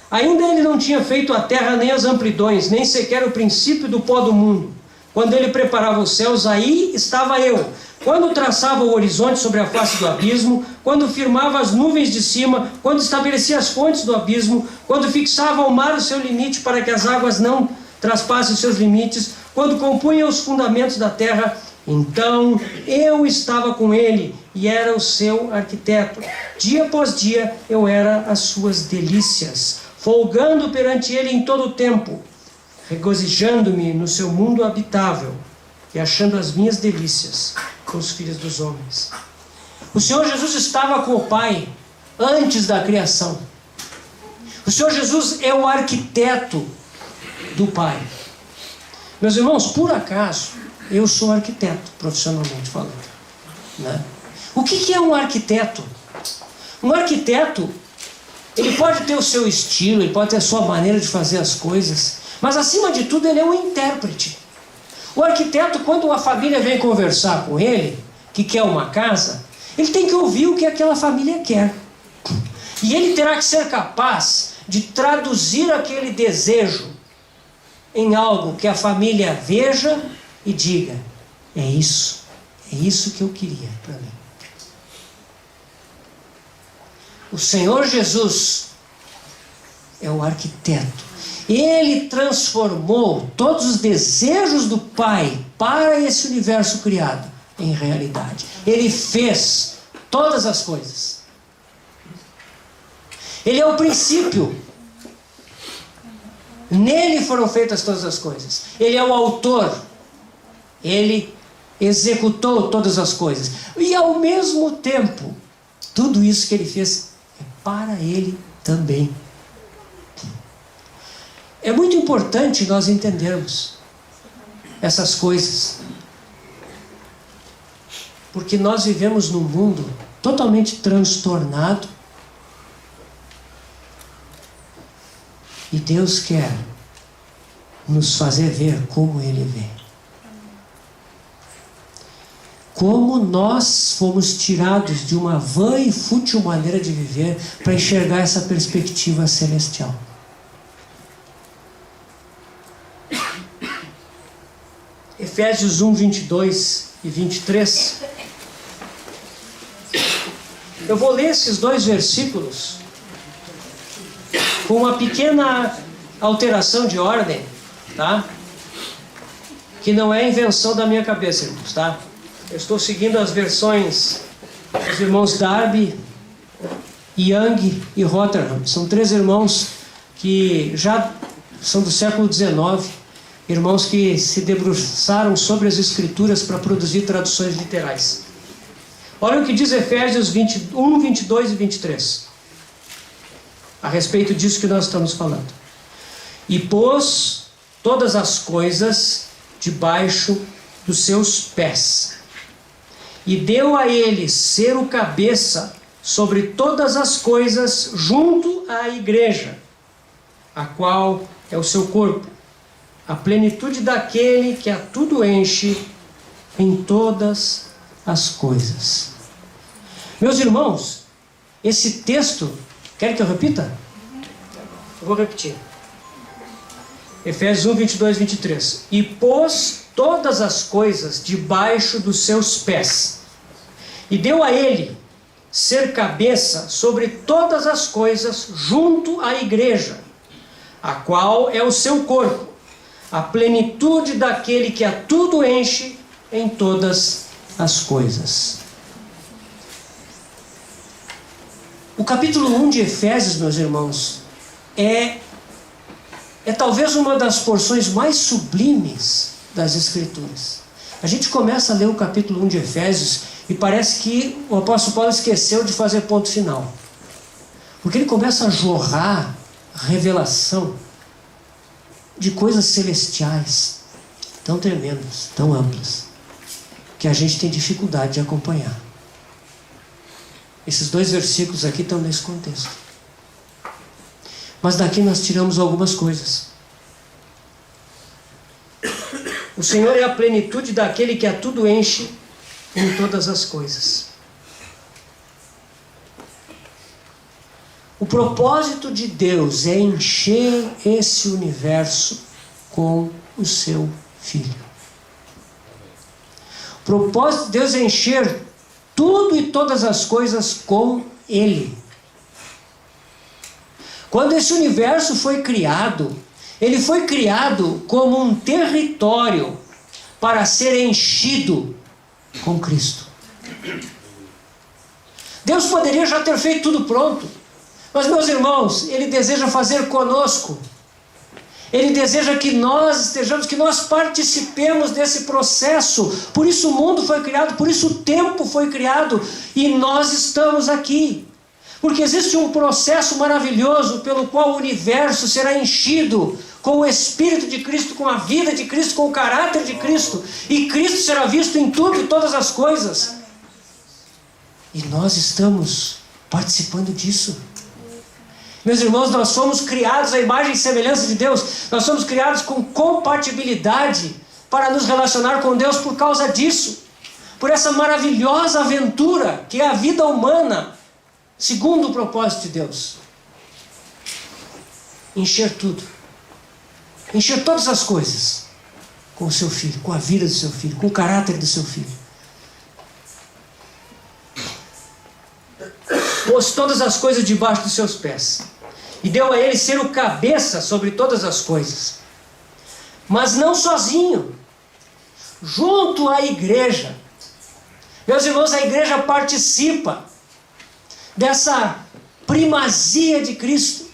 Ainda ele não tinha feito a terra nem as amplidões, nem sequer o princípio do pó do mundo. Quando ele preparava os céus, aí estava eu. Quando traçava o horizonte sobre a face do abismo, quando firmava as nuvens de cima, quando estabelecia as fontes do abismo, quando fixava ao mar o seu limite para que as águas não traspassem os seus limites, quando compunha os fundamentos da terra, então eu estava com ele e era o seu arquiteto. Dia após dia eu era as suas delícias, folgando perante ele em todo o tempo, regozijando-me no seu mundo habitável e achando as minhas delícias com os filhos dos homens. O Senhor Jesus estava com o Pai antes da criação. O Senhor Jesus é o arquiteto do Pai. Meus irmãos, por acaso, eu sou arquiteto, profissionalmente falando, né? O que é um arquiteto? Um arquiteto, ele pode ter o seu estilo, ele pode ter a sua maneira de fazer as coisas, mas acima de tudo ele é um intérprete. O arquiteto, quando uma família vem conversar com ele, que quer uma casa, ele tem que ouvir o que aquela família quer. E ele terá que ser capaz de traduzir aquele desejo em algo que a família veja e diga: é isso que eu queria para mim. O Senhor Jesus é o arquiteto. Ele transformou todos os desejos do Pai para esse universo criado em realidade. Ele fez todas as coisas. Ele é o princípio. Nele foram feitas todas as coisas. Ele é o autor. Ele executou todas as coisas. E ao mesmo tempo, tudo isso que ele fez para Ele também. É muito importante nós entendermos essas coisas, porque nós vivemos num mundo totalmente transtornado e Deus quer nos fazer ver como Ele vê. Como nós fomos tirados de uma vã e fútil maneira de viver para enxergar essa perspectiva celestial. Efésios 1, 22 e 23. Eu vou ler esses dois versículos com uma pequena alteração de ordem, tá? Que não é invenção da minha cabeça, irmãos, tá? Eu estou seguindo as versões dos irmãos Darby, Young e Rotterdam. São três irmãos que já são do século XIX, irmãos que se debruçaram sobre as Escrituras para produzir traduções literais. Olha o que diz Efésios 21, 22 e 23. A respeito disso que nós estamos falando. E pôs todas as coisas debaixo dos seus pés. E deu a ele ser o cabeça sobre todas as coisas junto à igreja, a qual é o seu corpo, a plenitude daquele que a tudo enche em todas as coisas. Meus irmãos, esse texto, querem que eu repita? Eu vou repetir. Efésios 1, 22 e 23. E pôs todas as coisas debaixo dos seus pés, e deu a ele ser cabeça sobre todas as coisas junto à igreja, a qual é o seu corpo, a plenitude daquele que a tudo enche em todas as coisas. O capítulo 1 de Efésios, meus irmãos, é talvez uma das porções mais sublimes das Escrituras. A gente começa a ler o capítulo 1 de Efésios e parece que o apóstolo Paulo esqueceu de fazer ponto final. Porque ele começa a jorrar revelação de coisas celestiais tão tremendas, tão amplas, que a gente tem dificuldade de acompanhar. Esses dois versículos aqui estão nesse contexto. Mas daqui nós tiramos algumas coisas. O Senhor é a plenitude daquele que a tudo enche em todas as coisas. O propósito de Deus é encher esse universo com o seu Filho. O propósito de Deus é encher tudo e todas as coisas com Ele. Quando esse universo foi criado, ele foi criado como um território para ser enchido com Cristo. Deus poderia já ter feito tudo pronto, mas, meus irmãos, Ele deseja fazer conosco. Ele deseja que nós estejamos, que nós participemos desse processo. Por isso o mundo foi criado, por isso o tempo foi criado, e nós estamos aqui. Porque existe um processo maravilhoso pelo qual o universo será enchido com o Espírito de Cristo, com a vida de Cristo, com o caráter de Cristo. E Cristo será visto em tudo e todas as coisas. E nós estamos participando disso. Meus irmãos, nós somos criados à imagem e semelhança de Deus. Nós somos criados com compatibilidade para nos relacionar com Deus por causa disso. Por essa maravilhosa aventura que é a vida humana, segundo o propósito de Deus. Encher tudo. Encher todas as coisas com o seu Filho, com a vida do seu Filho, com o caráter do seu Filho. Pôs todas as coisas debaixo dos seus pés. E deu a ele ser o cabeça sobre todas as coisas. Mas não sozinho. Junto à igreja. Meus irmãos, a igreja participa dessa primazia de Cristo,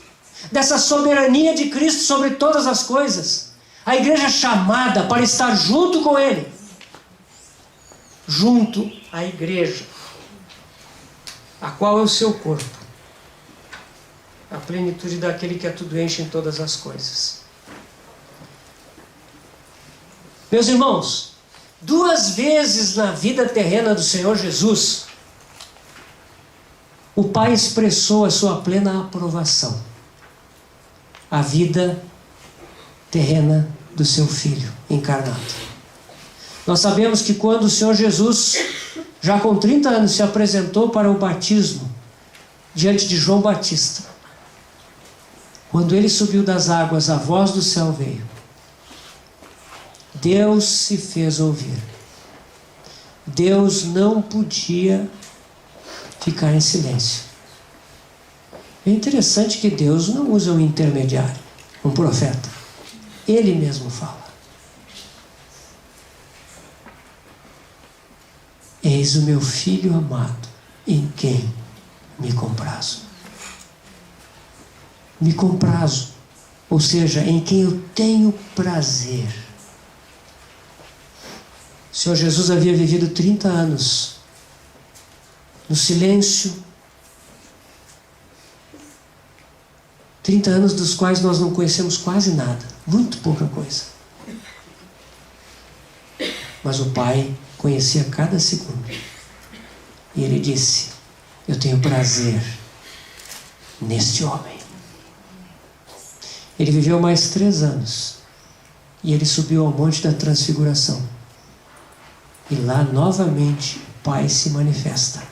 dessa soberania de Cristo sobre todas as coisas. A igreja é chamada para estar junto com Ele. Junto à igreja, a qual é o seu corpo. a plenitude daquele que a tudo enche em todas as coisas. Meus irmãos, 2 vezes na vida terrena do Senhor Jesus, o Pai expressou a sua plena aprovação à vida terrena do seu Filho encarnado. Nós sabemos que quando o Senhor Jesus, já com 30 anos, se apresentou para o batismo diante de João Batista, quando ele subiu das águas, a voz do céu veio. Deus se fez ouvir. Deus não podia ficar em silêncio. É interessante que Deus não usa um intermediário, um profeta. Ele mesmo fala. Eis o meu filho amado, em quem me comprazo. Me comprazo, ou seja, em quem eu tenho prazer. O Senhor Jesus havia vivido 30 anos no silêncio, 30 anos dos quais nós não conhecemos quase nada, muito pouca coisa. Mas o Pai conhecia cada segundo. E ele disse: eu tenho prazer neste homem. Ele viveu mais 3 anos. E ele subiu ao Monte da Transfiguração. E lá novamente o Pai se manifesta.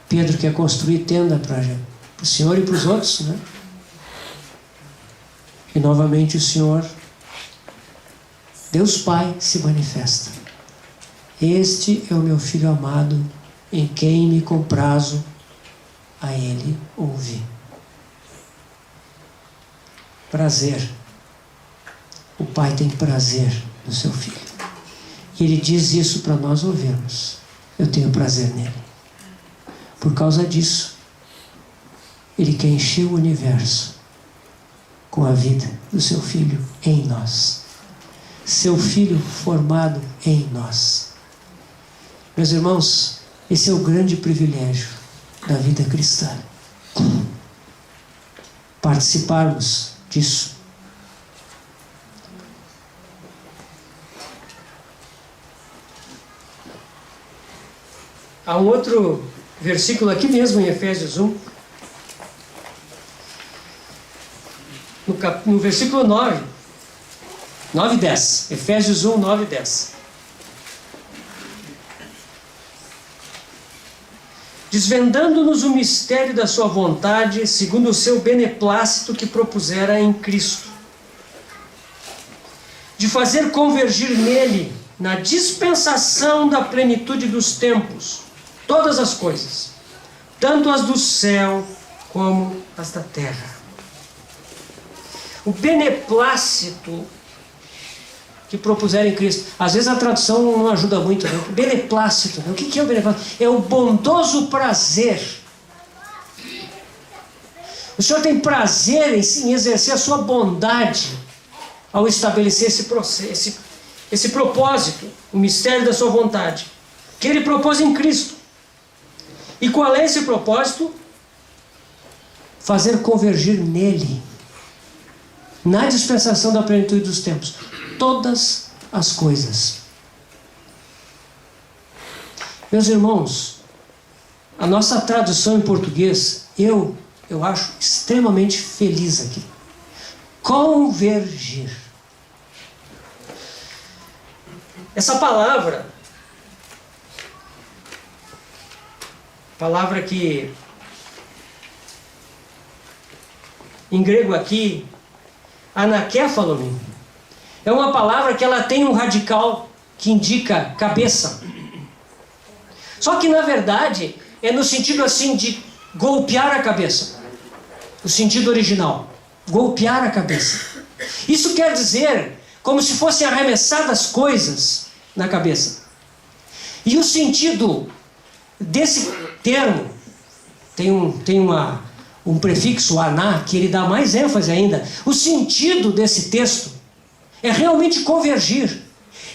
Pedro quer construir tenda para o Senhor e para os outros, né? E novamente o Senhor, Deus Pai, se manifesta. Este é o meu Filho amado, em quem me comprazo, a Ele ouvi. Prazer. O Pai tem prazer no seu Filho. E Ele diz isso para nós ouvirmos. Eu tenho prazer nele. Por causa disso, Ele quer encher o universo com a vida do seu Filho em nós. Seu Filho formado em nós. Meus irmãos, esse é o grande privilégio da vida cristã. Participarmos disso. Há um outro versículo aqui mesmo em Efésios 1, no versículo 9 e 10. Efésios 1, 9 e 10. Desvendando-nos o mistério da sua vontade, segundo o seu beneplácito que propusera em Cristo, de fazer convergir nele, na dispensação da plenitude dos tempos, todas as coisas, tanto as do céu como as da terra. O beneplácito que propuseram em Cristo. Às vezes a tradução não ajuda muito, né? Beneplácito. Né? O que é o beneplácito? É o bondoso prazer. O Senhor tem prazer em exercer a sua bondade ao estabelecer esse propósito, o mistério da sua vontade, que Ele propôs em Cristo. E qual é esse propósito? Fazer convergir nele, na dispensação da plenitude dos tempos, todas as coisas. Meus irmãos, a nossa tradução em português, eu acho extremamente feliz aqui. Convergir. Essa palavra que em grego aqui, anakephalon, é uma palavra que ela tem um radical que indica cabeça. Só que na verdade é no sentido assim de golpear a cabeça. O sentido original, golpear a cabeça. Isso quer dizer como se fossem arremessadas coisas na cabeça. E o sentido desse termo tem um prefixo aná que ele dá mais ênfase ainda. O sentido desse texto é realmente convergir.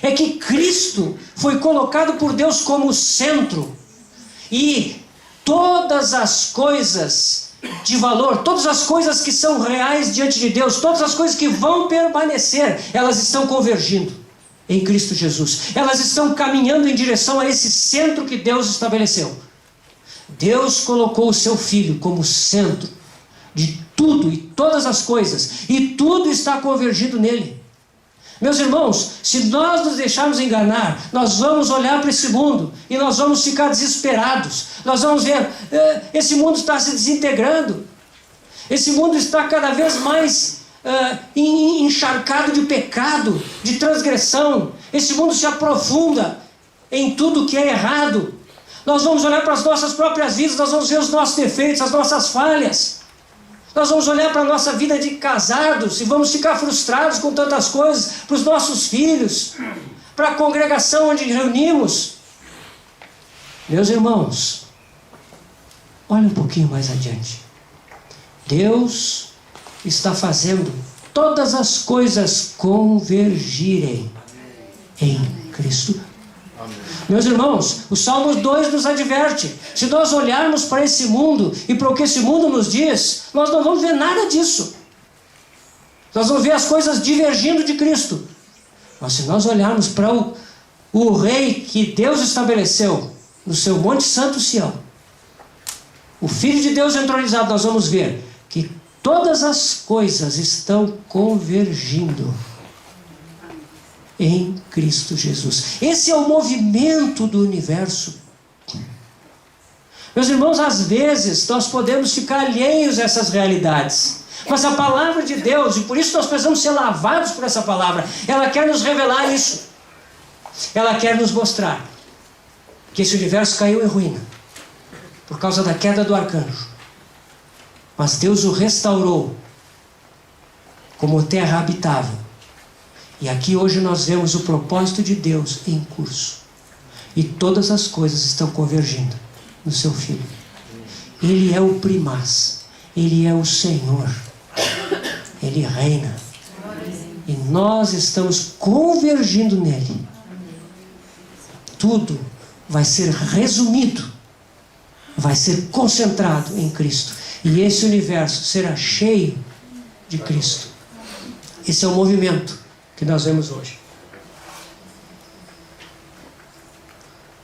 É que Cristo foi colocado por Deus como centro e todas as coisas de valor, todas as coisas que são reais diante de Deus, todas as coisas que vão permanecer, elas estão convergindo em Cristo Jesus. Elas estão caminhando em direção a esse centro que Deus estabeleceu. Deus colocou o seu Filho como centro de tudo e todas as coisas, e tudo está convergindo nele. Meus irmãos, se nós nos deixarmos enganar, nós vamos olhar para esse mundo e nós vamos ficar desesperados. Nós vamos ver, esse mundo está se desintegrando. Esse mundo está cada vez mais encharcado de pecado, de transgressão. Esse mundo se aprofunda em tudo que é errado. Nós vamos olhar para as nossas próprias vidas, nós vamos ver os nossos defeitos, as nossas falhas. Nós vamos olhar para a nossa vida de casados e vamos ficar frustrados com tantas coisas, para os nossos filhos, para a congregação onde reunimos. Meus irmãos, olha um pouquinho mais adiante. Deus está fazendo todas as coisas convergirem em Cristo. Meus irmãos, o Salmo 2 nos adverte. Se nós olharmos para esse mundo e para o que esse mundo nos diz, nós não vamos ver nada disso. Nós vamos ver as coisas divergindo de Cristo. Mas se nós olharmos para o Rei que Deus estabeleceu no seu Monte Santo Sião, o Filho de Deus entronizado, nós vamos ver que todas as coisas estão convergindo em Cristo Jesus. Esse é o movimento do universo. Meus irmãos, às vezes nós podemos ficar alheios a essas realidades, mas a palavra de Deus, e por isso nós precisamos ser lavados por essa palavra, ela quer nos revelar isso. Ela quer nos mostrar que esse universo caiu em ruína por causa da queda do arcanjo, mas Deus o restaurou como terra habitável. E aqui hoje nós vemos o propósito de Deus em curso. E todas as coisas estão convergindo no seu Filho. Ele é o primaz. Ele é o Senhor. Ele reina. E nós estamos convergindo nele. Tudo vai ser resumido. Vai ser concentrado em Cristo. E esse universo será cheio de Cristo. Esse é o movimento que nós vemos hoje.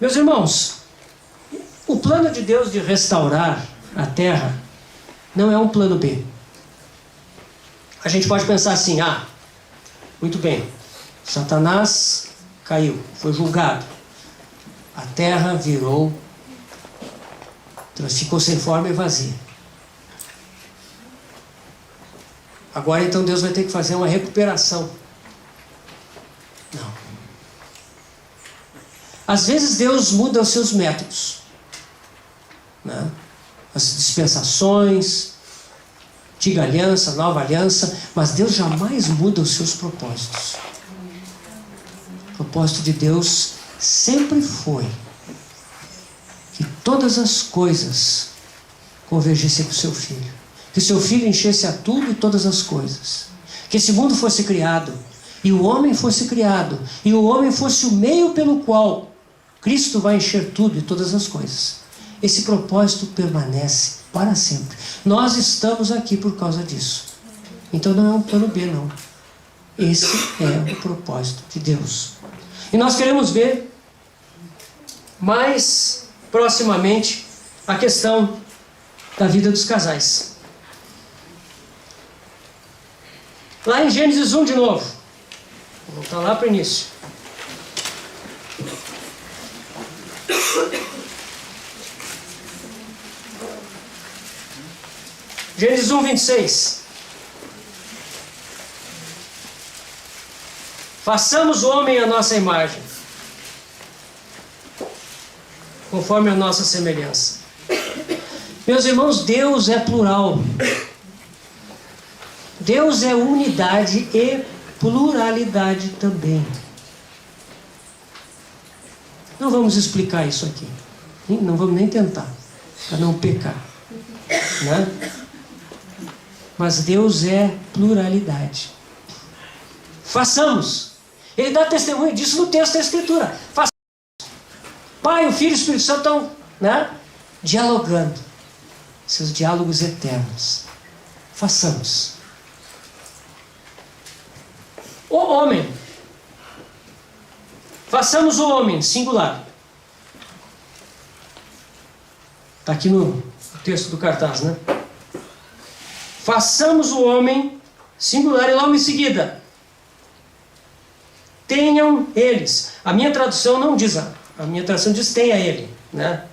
Meus irmãos, o plano de Deus de restaurar a terra não é um plano B. A gente pode pensar assim, muito bem, Satanás caiu, foi julgado, a terra ficou sem forma e vazia. Agora então Deus vai ter que fazer uma recuperação. Não. Às vezes Deus muda os seus métodos, né? As dispensações, antiga aliança, nova aliança, mas Deus jamais muda os seus propósitos. O propósito de Deus sempre foi que todas as coisas convergissem para o seu Filho, que o seu Filho enchesse a tudo e todas as coisas, que esse mundo fosse criado e o homem fosse criado, e o homem fosse o meio pelo qual Cristo vai encher tudo e todas as coisas. Esse propósito permanece para sempre. Nós estamos aqui por causa disso. Então não é um plano B, não. Esse é o propósito de Deus. E nós queremos ver mais proximamente a questão da vida dos casais. Lá em Gênesis 1 de novo. Vou voltar lá para o início. Gênesis 1, 26. Façamos o homem à nossa imagem, conforme a nossa semelhança. Meus irmãos, Deus é plural. Deus é unidade e pluralidade também. Não vamos explicar isso aqui. Não vamos nem tentar, para não pecar, né? Mas Deus é pluralidade. Façamos. Ele dá testemunho disso no texto da Escritura. Façamos. Pai, o Filho e o Espírito Santo estão, dialogando. seus diálogos eternos. Façamos. O homem. Façamos o homem, singular. Está aqui no texto do cartaz, né? Façamos o homem, singular, e logo em seguida, tenham eles. A minha tradução não diz, a minha tradução diz tenha ele, né?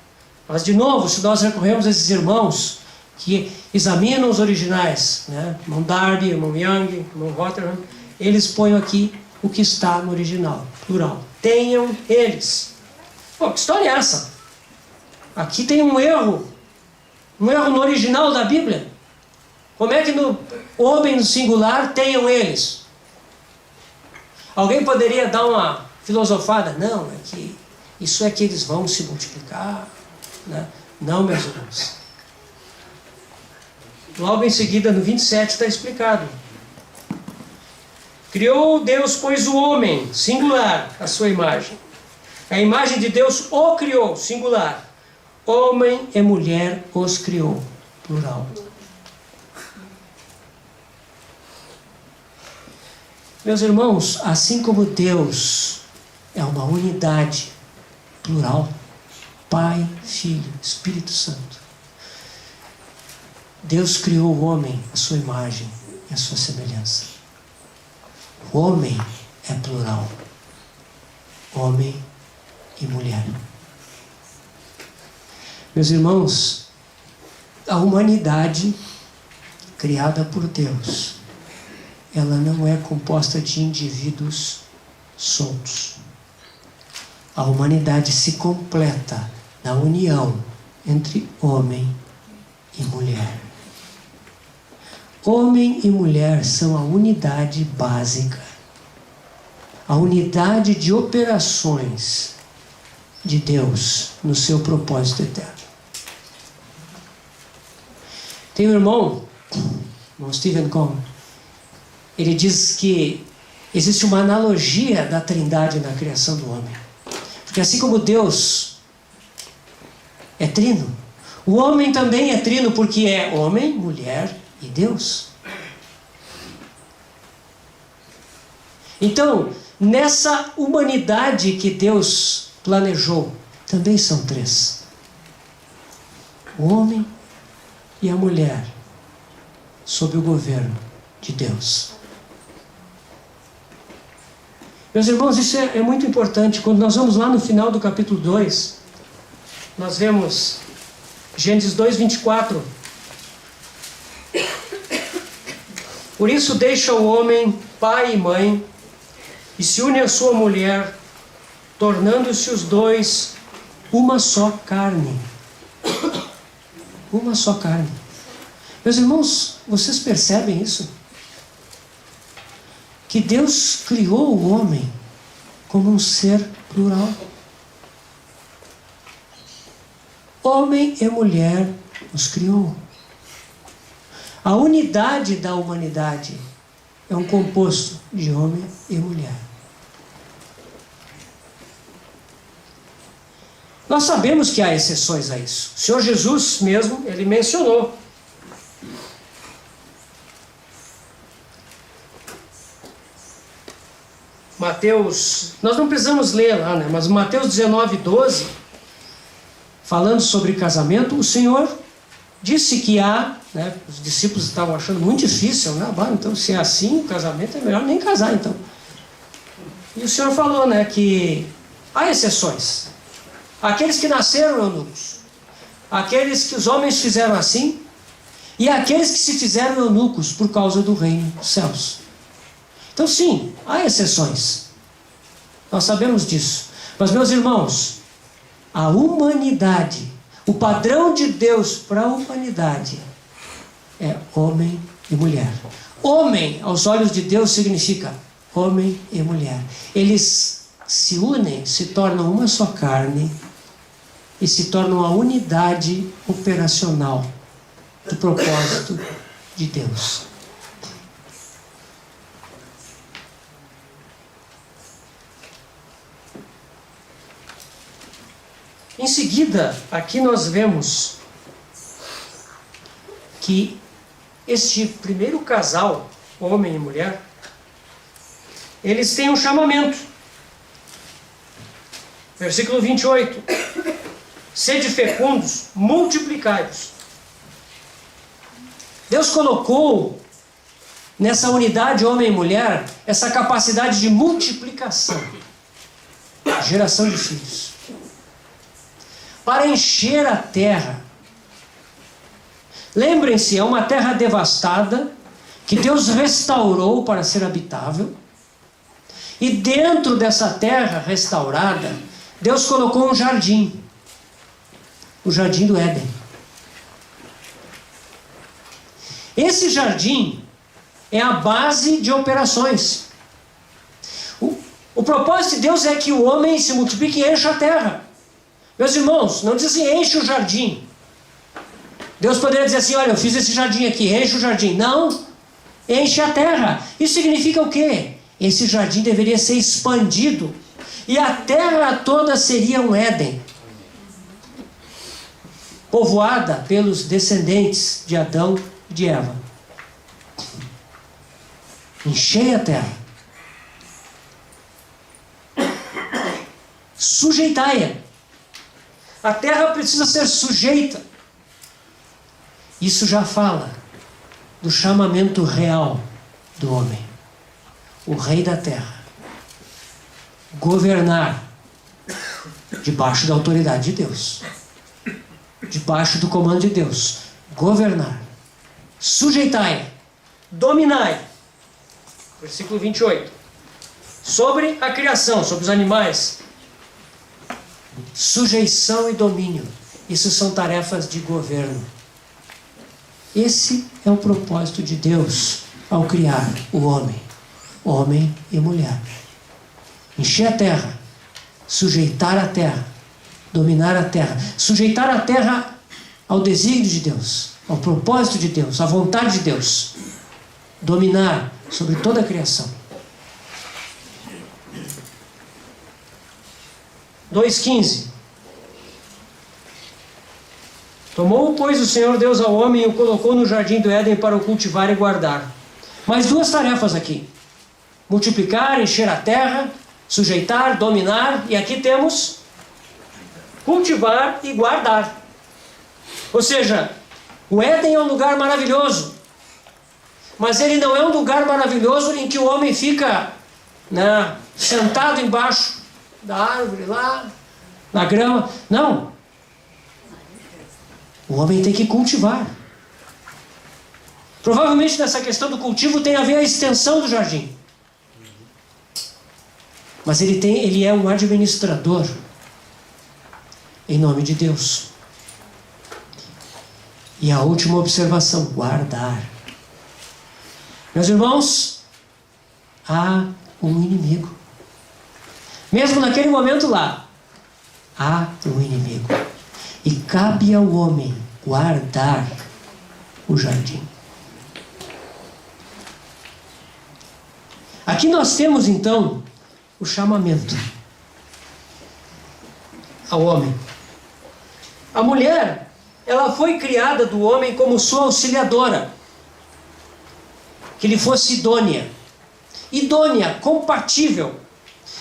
Mas de novo, se nós recorremos a esses irmãos que examinam os originais, né? Irmão Darby, irmão Young, irmão Rotterdam, eles põem aqui o que está no original, plural. Tenham eles. Pô, que história é essa? Aqui tem um erro no original da Bíblia. Como é que no homem no singular tenham eles? Alguém poderia dar uma filosofada? Não, é que isso é que eles vão se multiplicar, né? Não, meus irmãos. Logo em seguida, no 27, está explicado. Criou Deus, pois, o homem, singular, a sua imagem. A imagem de Deus o criou, singular. Homem e mulher os criou, plural. Meus irmãos, assim como Deus é uma unidade, plural, Pai, Filho, Espírito Santo, Deus criou o homem, a sua imagem e a sua semelhança. O homem é plural, homem e mulher. Meus irmãos, a humanidade criada por Deus, ela não é composta de indivíduos soltos. A humanidade se completa na união entre homem e mulher. Homem e mulher são a unidade básica, a unidade de operações de Deus no seu propósito eterno. Tem um irmão Stephen Cohn, ele diz que existe uma analogia da Trindade na criação do homem. Porque assim como Deus é trino, o homem também é trino, porque é homem, mulher e Deus. Então, nessa humanidade que Deus planejou, também são três: o homem e a mulher, sob o governo de Deus. Meus irmãos, isso é muito importante. Quando nós vamos lá no final do capítulo 2, nós vemos Gênesis 2, 24. Por isso deixa o homem pai e mãe e se une à sua mulher, tornando-se os dois uma só carne. Uma só carne. Meus irmãos, vocês percebem isso? Que Deus criou o homem como um ser plural. Homem e mulher os criou. A unidade da humanidade é um composto de homem e mulher. Nós sabemos que há exceções a isso. O Senhor Jesus mesmo, ele mencionou. Mateus, nós não precisamos ler lá, né? Mas Mateus 19, 12, falando sobre casamento, o Senhor disse que há, né? Os discípulos estavam achando muito difícil, né? Então, se é assim, o casamento é melhor nem casar, então. E o Senhor falou, né, que há exceções. Aqueles que nasceram eunucos, aqueles que os homens fizeram assim, e aqueles que se fizeram eunucos por causa do reino dos céus. Então sim, há exceções. Nós sabemos disso. Mas meus irmãos, a humanidade, o padrão de Deus para a humanidade é homem e mulher. Homem, aos olhos de Deus, significa homem e mulher. Eles se unem, se tornam uma só carne e se tornam a unidade operacional do propósito de Deus. Em seguida, aqui nós vemos que este primeiro casal, homem e mulher, eles têm um chamamento. Versículo 28. Sede fecundos, multiplicai-vos. Deus colocou nessa unidade homem e mulher essa capacidade de multiplicação, geração de filhos, para encher a terra. Lembrem-se, é uma terra devastada que Deus restaurou para ser habitável, e dentro dessa terra restaurada Deus colocou um jardim, o jardim do Éden. Esse jardim é a base de operações. O propósito de Deus é que o homem se multiplique e encha a terra. Meus irmãos, não diz assim, enche o jardim. Deus poderia dizer assim, olha, eu fiz esse jardim aqui, enche o jardim. Não, enche a terra. Isso significa o quê? Esse jardim deveria ser expandido e a terra toda seria um Éden, povoada pelos descendentes de Adão e de Eva. Enchei a terra, sujeitai-a. A terra precisa ser sujeita. Isso já fala do chamamento real do homem, o rei da terra, governar debaixo da autoridade de Deus, debaixo do comando de Deus, governar, sujeitai, dominai. Versículo 28. Sobre a criação, sobre os animais, sujeição e domínio. Isso são tarefas de governo. Esse é o propósito de Deus ao criar o homem, homem e mulher. Encher a terra, sujeitar a terra, dominar a terra, sujeitar a terra ao desígnio de Deus, ao propósito de Deus, à vontade de Deus, dominar sobre toda a criação. 2,15. Tomou, pois, o Senhor Deus ao homem e o colocou no jardim do Éden para o cultivar e guardar. Mais duas tarefas aqui: multiplicar, encher a terra, sujeitar, dominar, e aqui temos cultivar e guardar. Ou seja, o Éden é um lugar maravilhoso, mas ele não é um lugar maravilhoso em que o homem fica, né, sentado embaixo da árvore lá, na grama. Não. O homem tem que cultivar. Provavelmente nessa questão do cultivo tem a ver a extensão do jardim. Mas ele é um administrador em nome de Deus. E a última observação, guardar. Meus irmãos, há um inimigo. Mesmo naquele momento lá, há um inimigo. E cabe ao homem guardar o jardim. Aqui nós temos então o chamamento ao homem. A mulher, ela foi criada do homem como sua auxiliadora, que lhe fosse idônea. Idônea, compatível.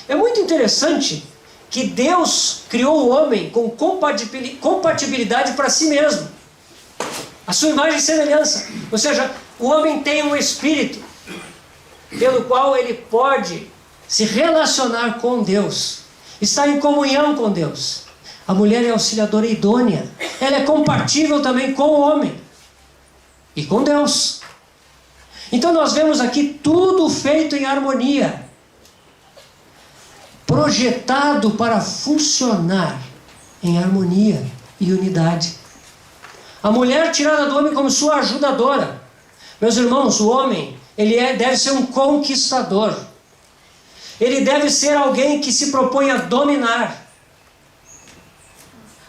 É muito interessante que Deus criou o homem com compatibilidade para si mesmo, a sua imagem e semelhança. Ou seja, o homem tem um espírito pelo qual ele pode se relacionar com Deus, estar em comunhão com Deus. A mulher é auxiliadora idônea, ela é compatível também com o homem e com Deus. Então nós vemos aqui tudo feito em harmonia, projetado para funcionar em harmonia e unidade. A mulher tirada do homem como sua ajudadora. Meus irmãos, o homem, deve ser um conquistador. Ele deve ser alguém que se propõe a dominar,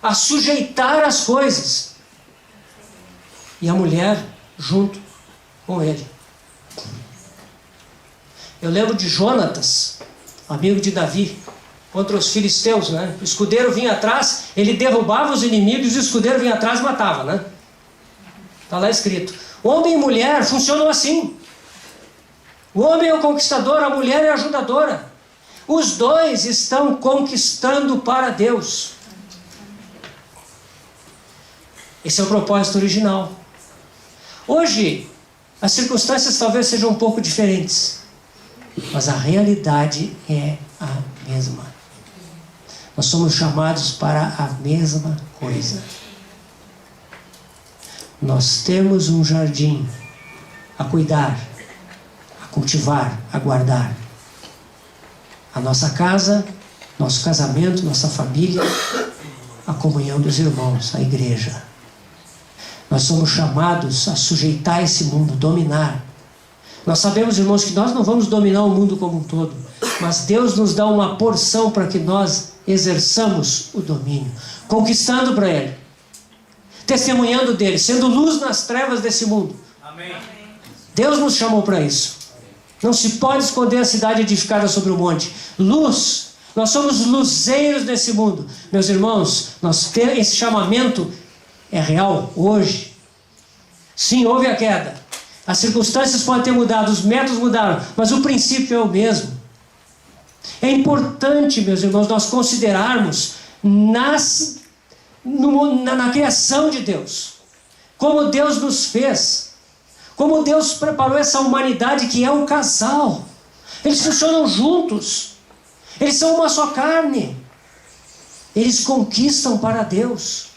a sujeitar as coisas. E a mulher junto com ele. Eu lembro de Jonatas, amigo de Davi, contra os filisteus, né? O escudeiro vinha atrás, ele derrubava os inimigos, e o escudeiro vinha atrás e matava, né? Está lá escrito. Homem e mulher funcionam assim. O homem é o conquistador, a mulher é a ajudadora. Os dois estão conquistando para Deus. Esse é o propósito original. Hoje, as circunstâncias talvez sejam um pouco diferentes, mas a realidade é a mesma. Nós somos chamados para a mesma coisa. Nós temos um jardim a cuidar, a cultivar, a guardar. A nossa casa, nosso casamento, nossa família, a comunhão dos irmãos, a igreja. Nós somos chamados a sujeitar esse mundo, dominar. Nós sabemos, irmãos, que nós não vamos dominar o mundo como um todo, mas Deus nos dá uma porção para que nós exerçamos o domínio, conquistando para Ele, testemunhando dele, sendo luz nas trevas desse mundo. Amém. Deus nos chamou para isso. Não se pode esconder a cidade edificada sobre o monte. Luz, nós somos luzeiros desse mundo. Meus irmãos, esse chamamento é real hoje. Sim, houve a queda. As circunstâncias podem ter mudado, os métodos mudaram, mas o princípio é o mesmo. É importante, meus irmãos, nós considerarmos na criação de Deus, como Deus nos fez, como Deus preparou essa humanidade que é um casal. Eles funcionam juntos, eles são uma só carne, eles conquistam para Deus.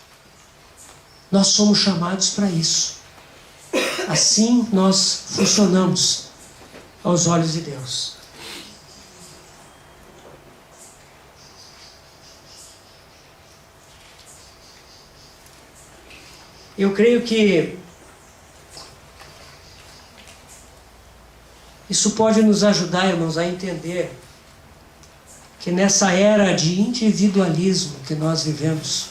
Nós somos chamados para isso. Assim nós funcionamos aos olhos de Deus. Eu creio que isso pode nos ajudar, irmãos, a entender que nessa era de individualismo que nós vivemos,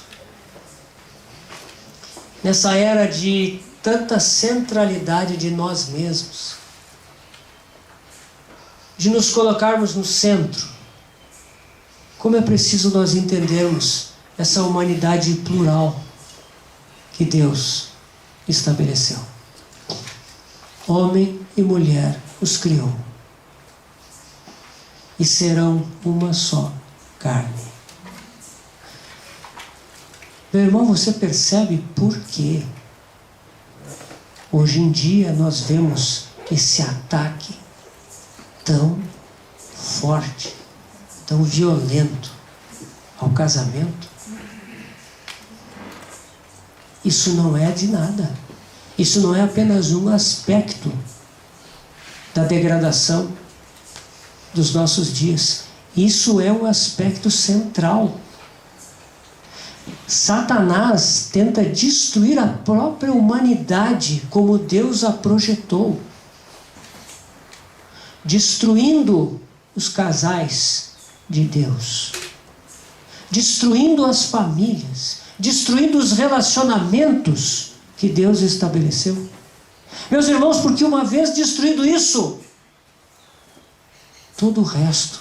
nessa era de tanta centralidade de nós mesmos, de nos colocarmos no centro, como é preciso nós entendermos essa humanidade plural que Deus estabeleceu. Homem e mulher os criou, e serão uma só carne. Meu irmão, você percebe por quê? Hoje em dia nós vemos esse ataque tão forte, tão violento ao casamento. Isso não é de nada. Isso não é apenas um aspecto da degradação dos nossos dias. Isso é um aspecto central. Satanás tenta destruir a própria humanidade como Deus a projetou, destruindo os casais de Deus, destruindo as famílias, destruindo os relacionamentos que Deus estabeleceu. Meus irmãos, porque uma vez destruído isso, todo o resto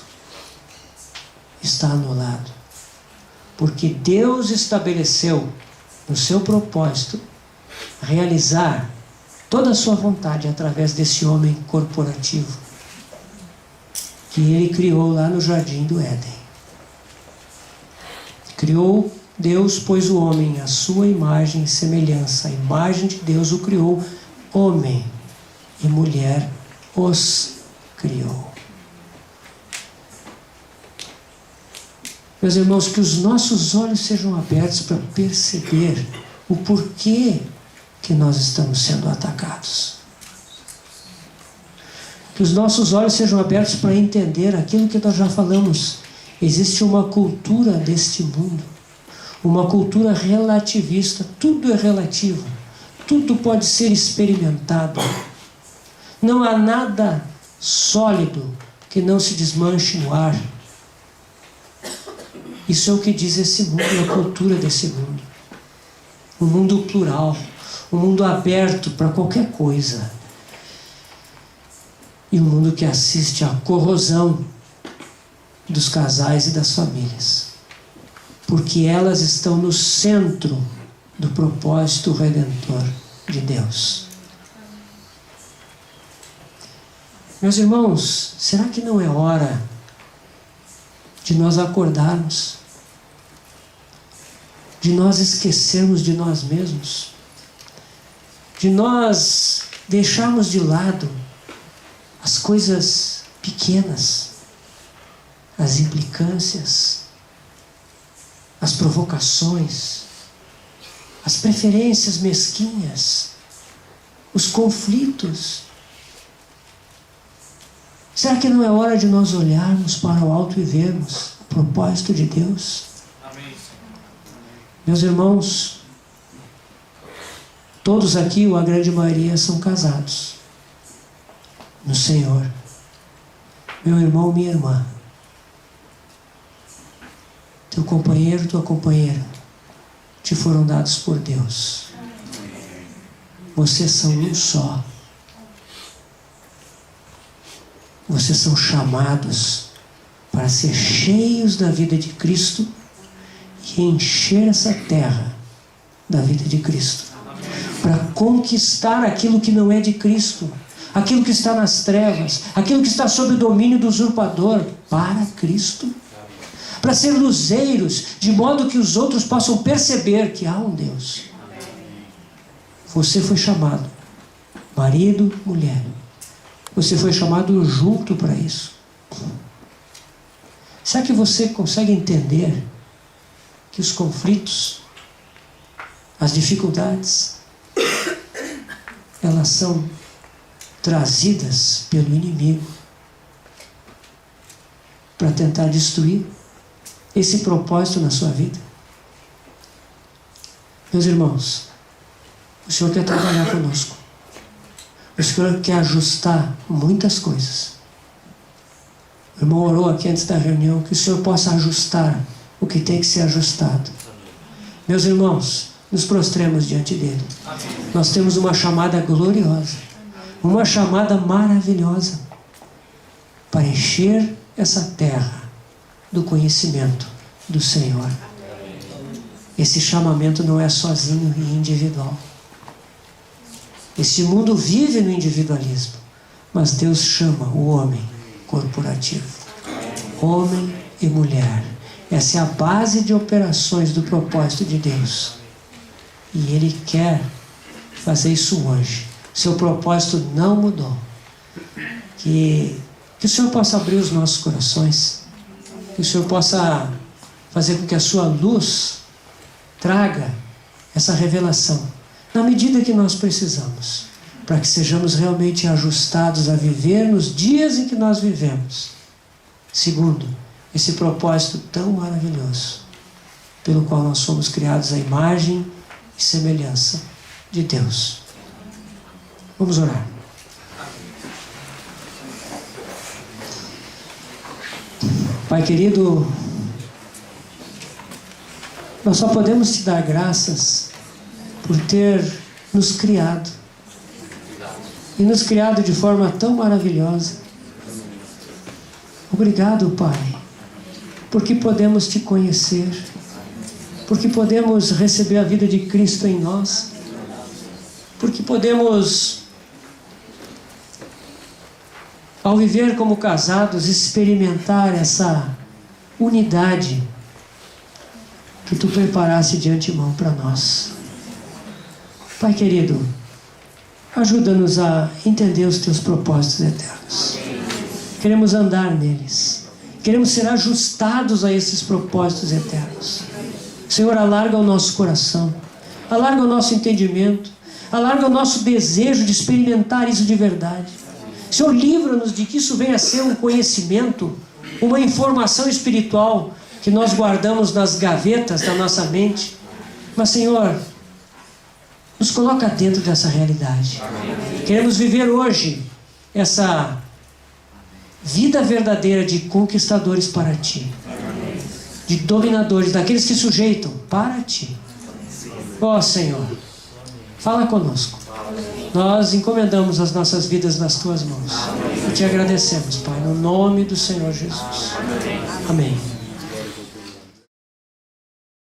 está anulado. Porque Deus estabeleceu no seu propósito realizar toda a sua vontade através desse homem corporativo que Ele criou lá no jardim do Éden. Criou Deus, pôs o homem à sua imagem e semelhança. A imagem de Deus o criou, homem e mulher os criou. Meus irmãos, que os nossos olhos sejam abertos para perceber o porquê que nós estamos sendo atacados. Que os nossos olhos sejam abertos para entender aquilo que nós já falamos. Existe uma cultura deste mundo, uma cultura relativista. Tudo é relativo, tudo pode ser experimentado. Não há nada sólido que não se desmanche no ar. Isso é o que diz esse mundo, a cultura desse mundo. Um mundo plural, um mundo aberto para qualquer coisa. E um mundo que assiste à corrosão dos casais e das famílias. Porque elas estão no centro do propósito redentor de Deus. Meus irmãos, será que não é hora de nós acordarmos? De nós esquecermos de nós mesmos? De nós deixarmos de lado as coisas pequenas, as implicâncias, as provocações, as preferências mesquinhas, os conflitos? Será que não é hora de nós olharmos para o alto e vermos o propósito de Deus? Amém. Meus irmãos, todos aqui, ou a grande maioria, são casados no Senhor. Meu irmão, minha irmã, teu companheiro, tua companheira, te foram dados por Deus. Vocês são um só. Vocês são chamados para ser cheios da vida de Cristo e encher essa terra da vida de Cristo. Para conquistar aquilo que não é de Cristo, aquilo que está nas trevas, aquilo que está sob o domínio do usurpador, para Cristo. Para ser luzeiros, de modo que os outros possam perceber que há um Deus. Você foi chamado, marido, mulher. Você foi chamado junto para isso. Será que você consegue entender que os conflitos, as dificuldades, elas são trazidas pelo inimigo para tentar destruir esse propósito na sua vida? Meus irmãos, o Senhor quer trabalhar conosco. O Senhor quer ajustar muitas coisas. O irmão orou aqui antes da reunião que o Senhor possa ajustar o que tem que ser ajustado. Meus irmãos, nos prostremos diante dele. Nós temos uma chamada gloriosa, uma chamada maravilhosa para encher essa terra do conhecimento do Senhor. Esse chamamento não é sozinho e individual. Este mundo vive no individualismo, mas Deus chama o homem corporativo. Homem e mulher. Essa é a base de operações do propósito de Deus. E Ele quer fazer isso hoje. Seu propósito não mudou. Que o Senhor possa abrir os nossos corações. Que o Senhor possa fazer com que a sua luz traga essa revelação, na medida que nós precisamos, para que sejamos realmente ajustados a viver nos dias em que nós vivemos, segundo esse propósito tão maravilhoso, pelo qual nós somos criados à imagem e semelhança de Deus. Vamos orar. Pai querido, nós só podemos te dar graças por ter nos criado. E nos criado de forma tão maravilhosa. Obrigado, Pai, porque podemos te conhecer, porque podemos receber a vida de Cristo em nós, porque podemos, ao viver como casados, experimentar essa unidade que Tu preparaste de antemão para nós. Pai querido, ajuda-nos a entender os Teus propósitos eternos. Queremos andar neles. Queremos ser ajustados a esses propósitos eternos. Senhor, alarga o nosso coração. Alarga o nosso entendimento. Alarga o nosso desejo de experimentar isso de verdade. Senhor, livra-nos de que isso venha a ser um conhecimento, uma informação espiritual que nós guardamos nas gavetas da nossa mente. Mas, Senhor, nos coloca dentro dessa realidade. Queremos viver hoje essa vida verdadeira de conquistadores para Ti, de dominadores, daqueles que sujeitam para Ti. Ó Senhor, fala conosco. Nós encomendamos as nossas vidas nas Tuas mãos. E Te agradecemos, Pai, no nome do Senhor Jesus. Amém.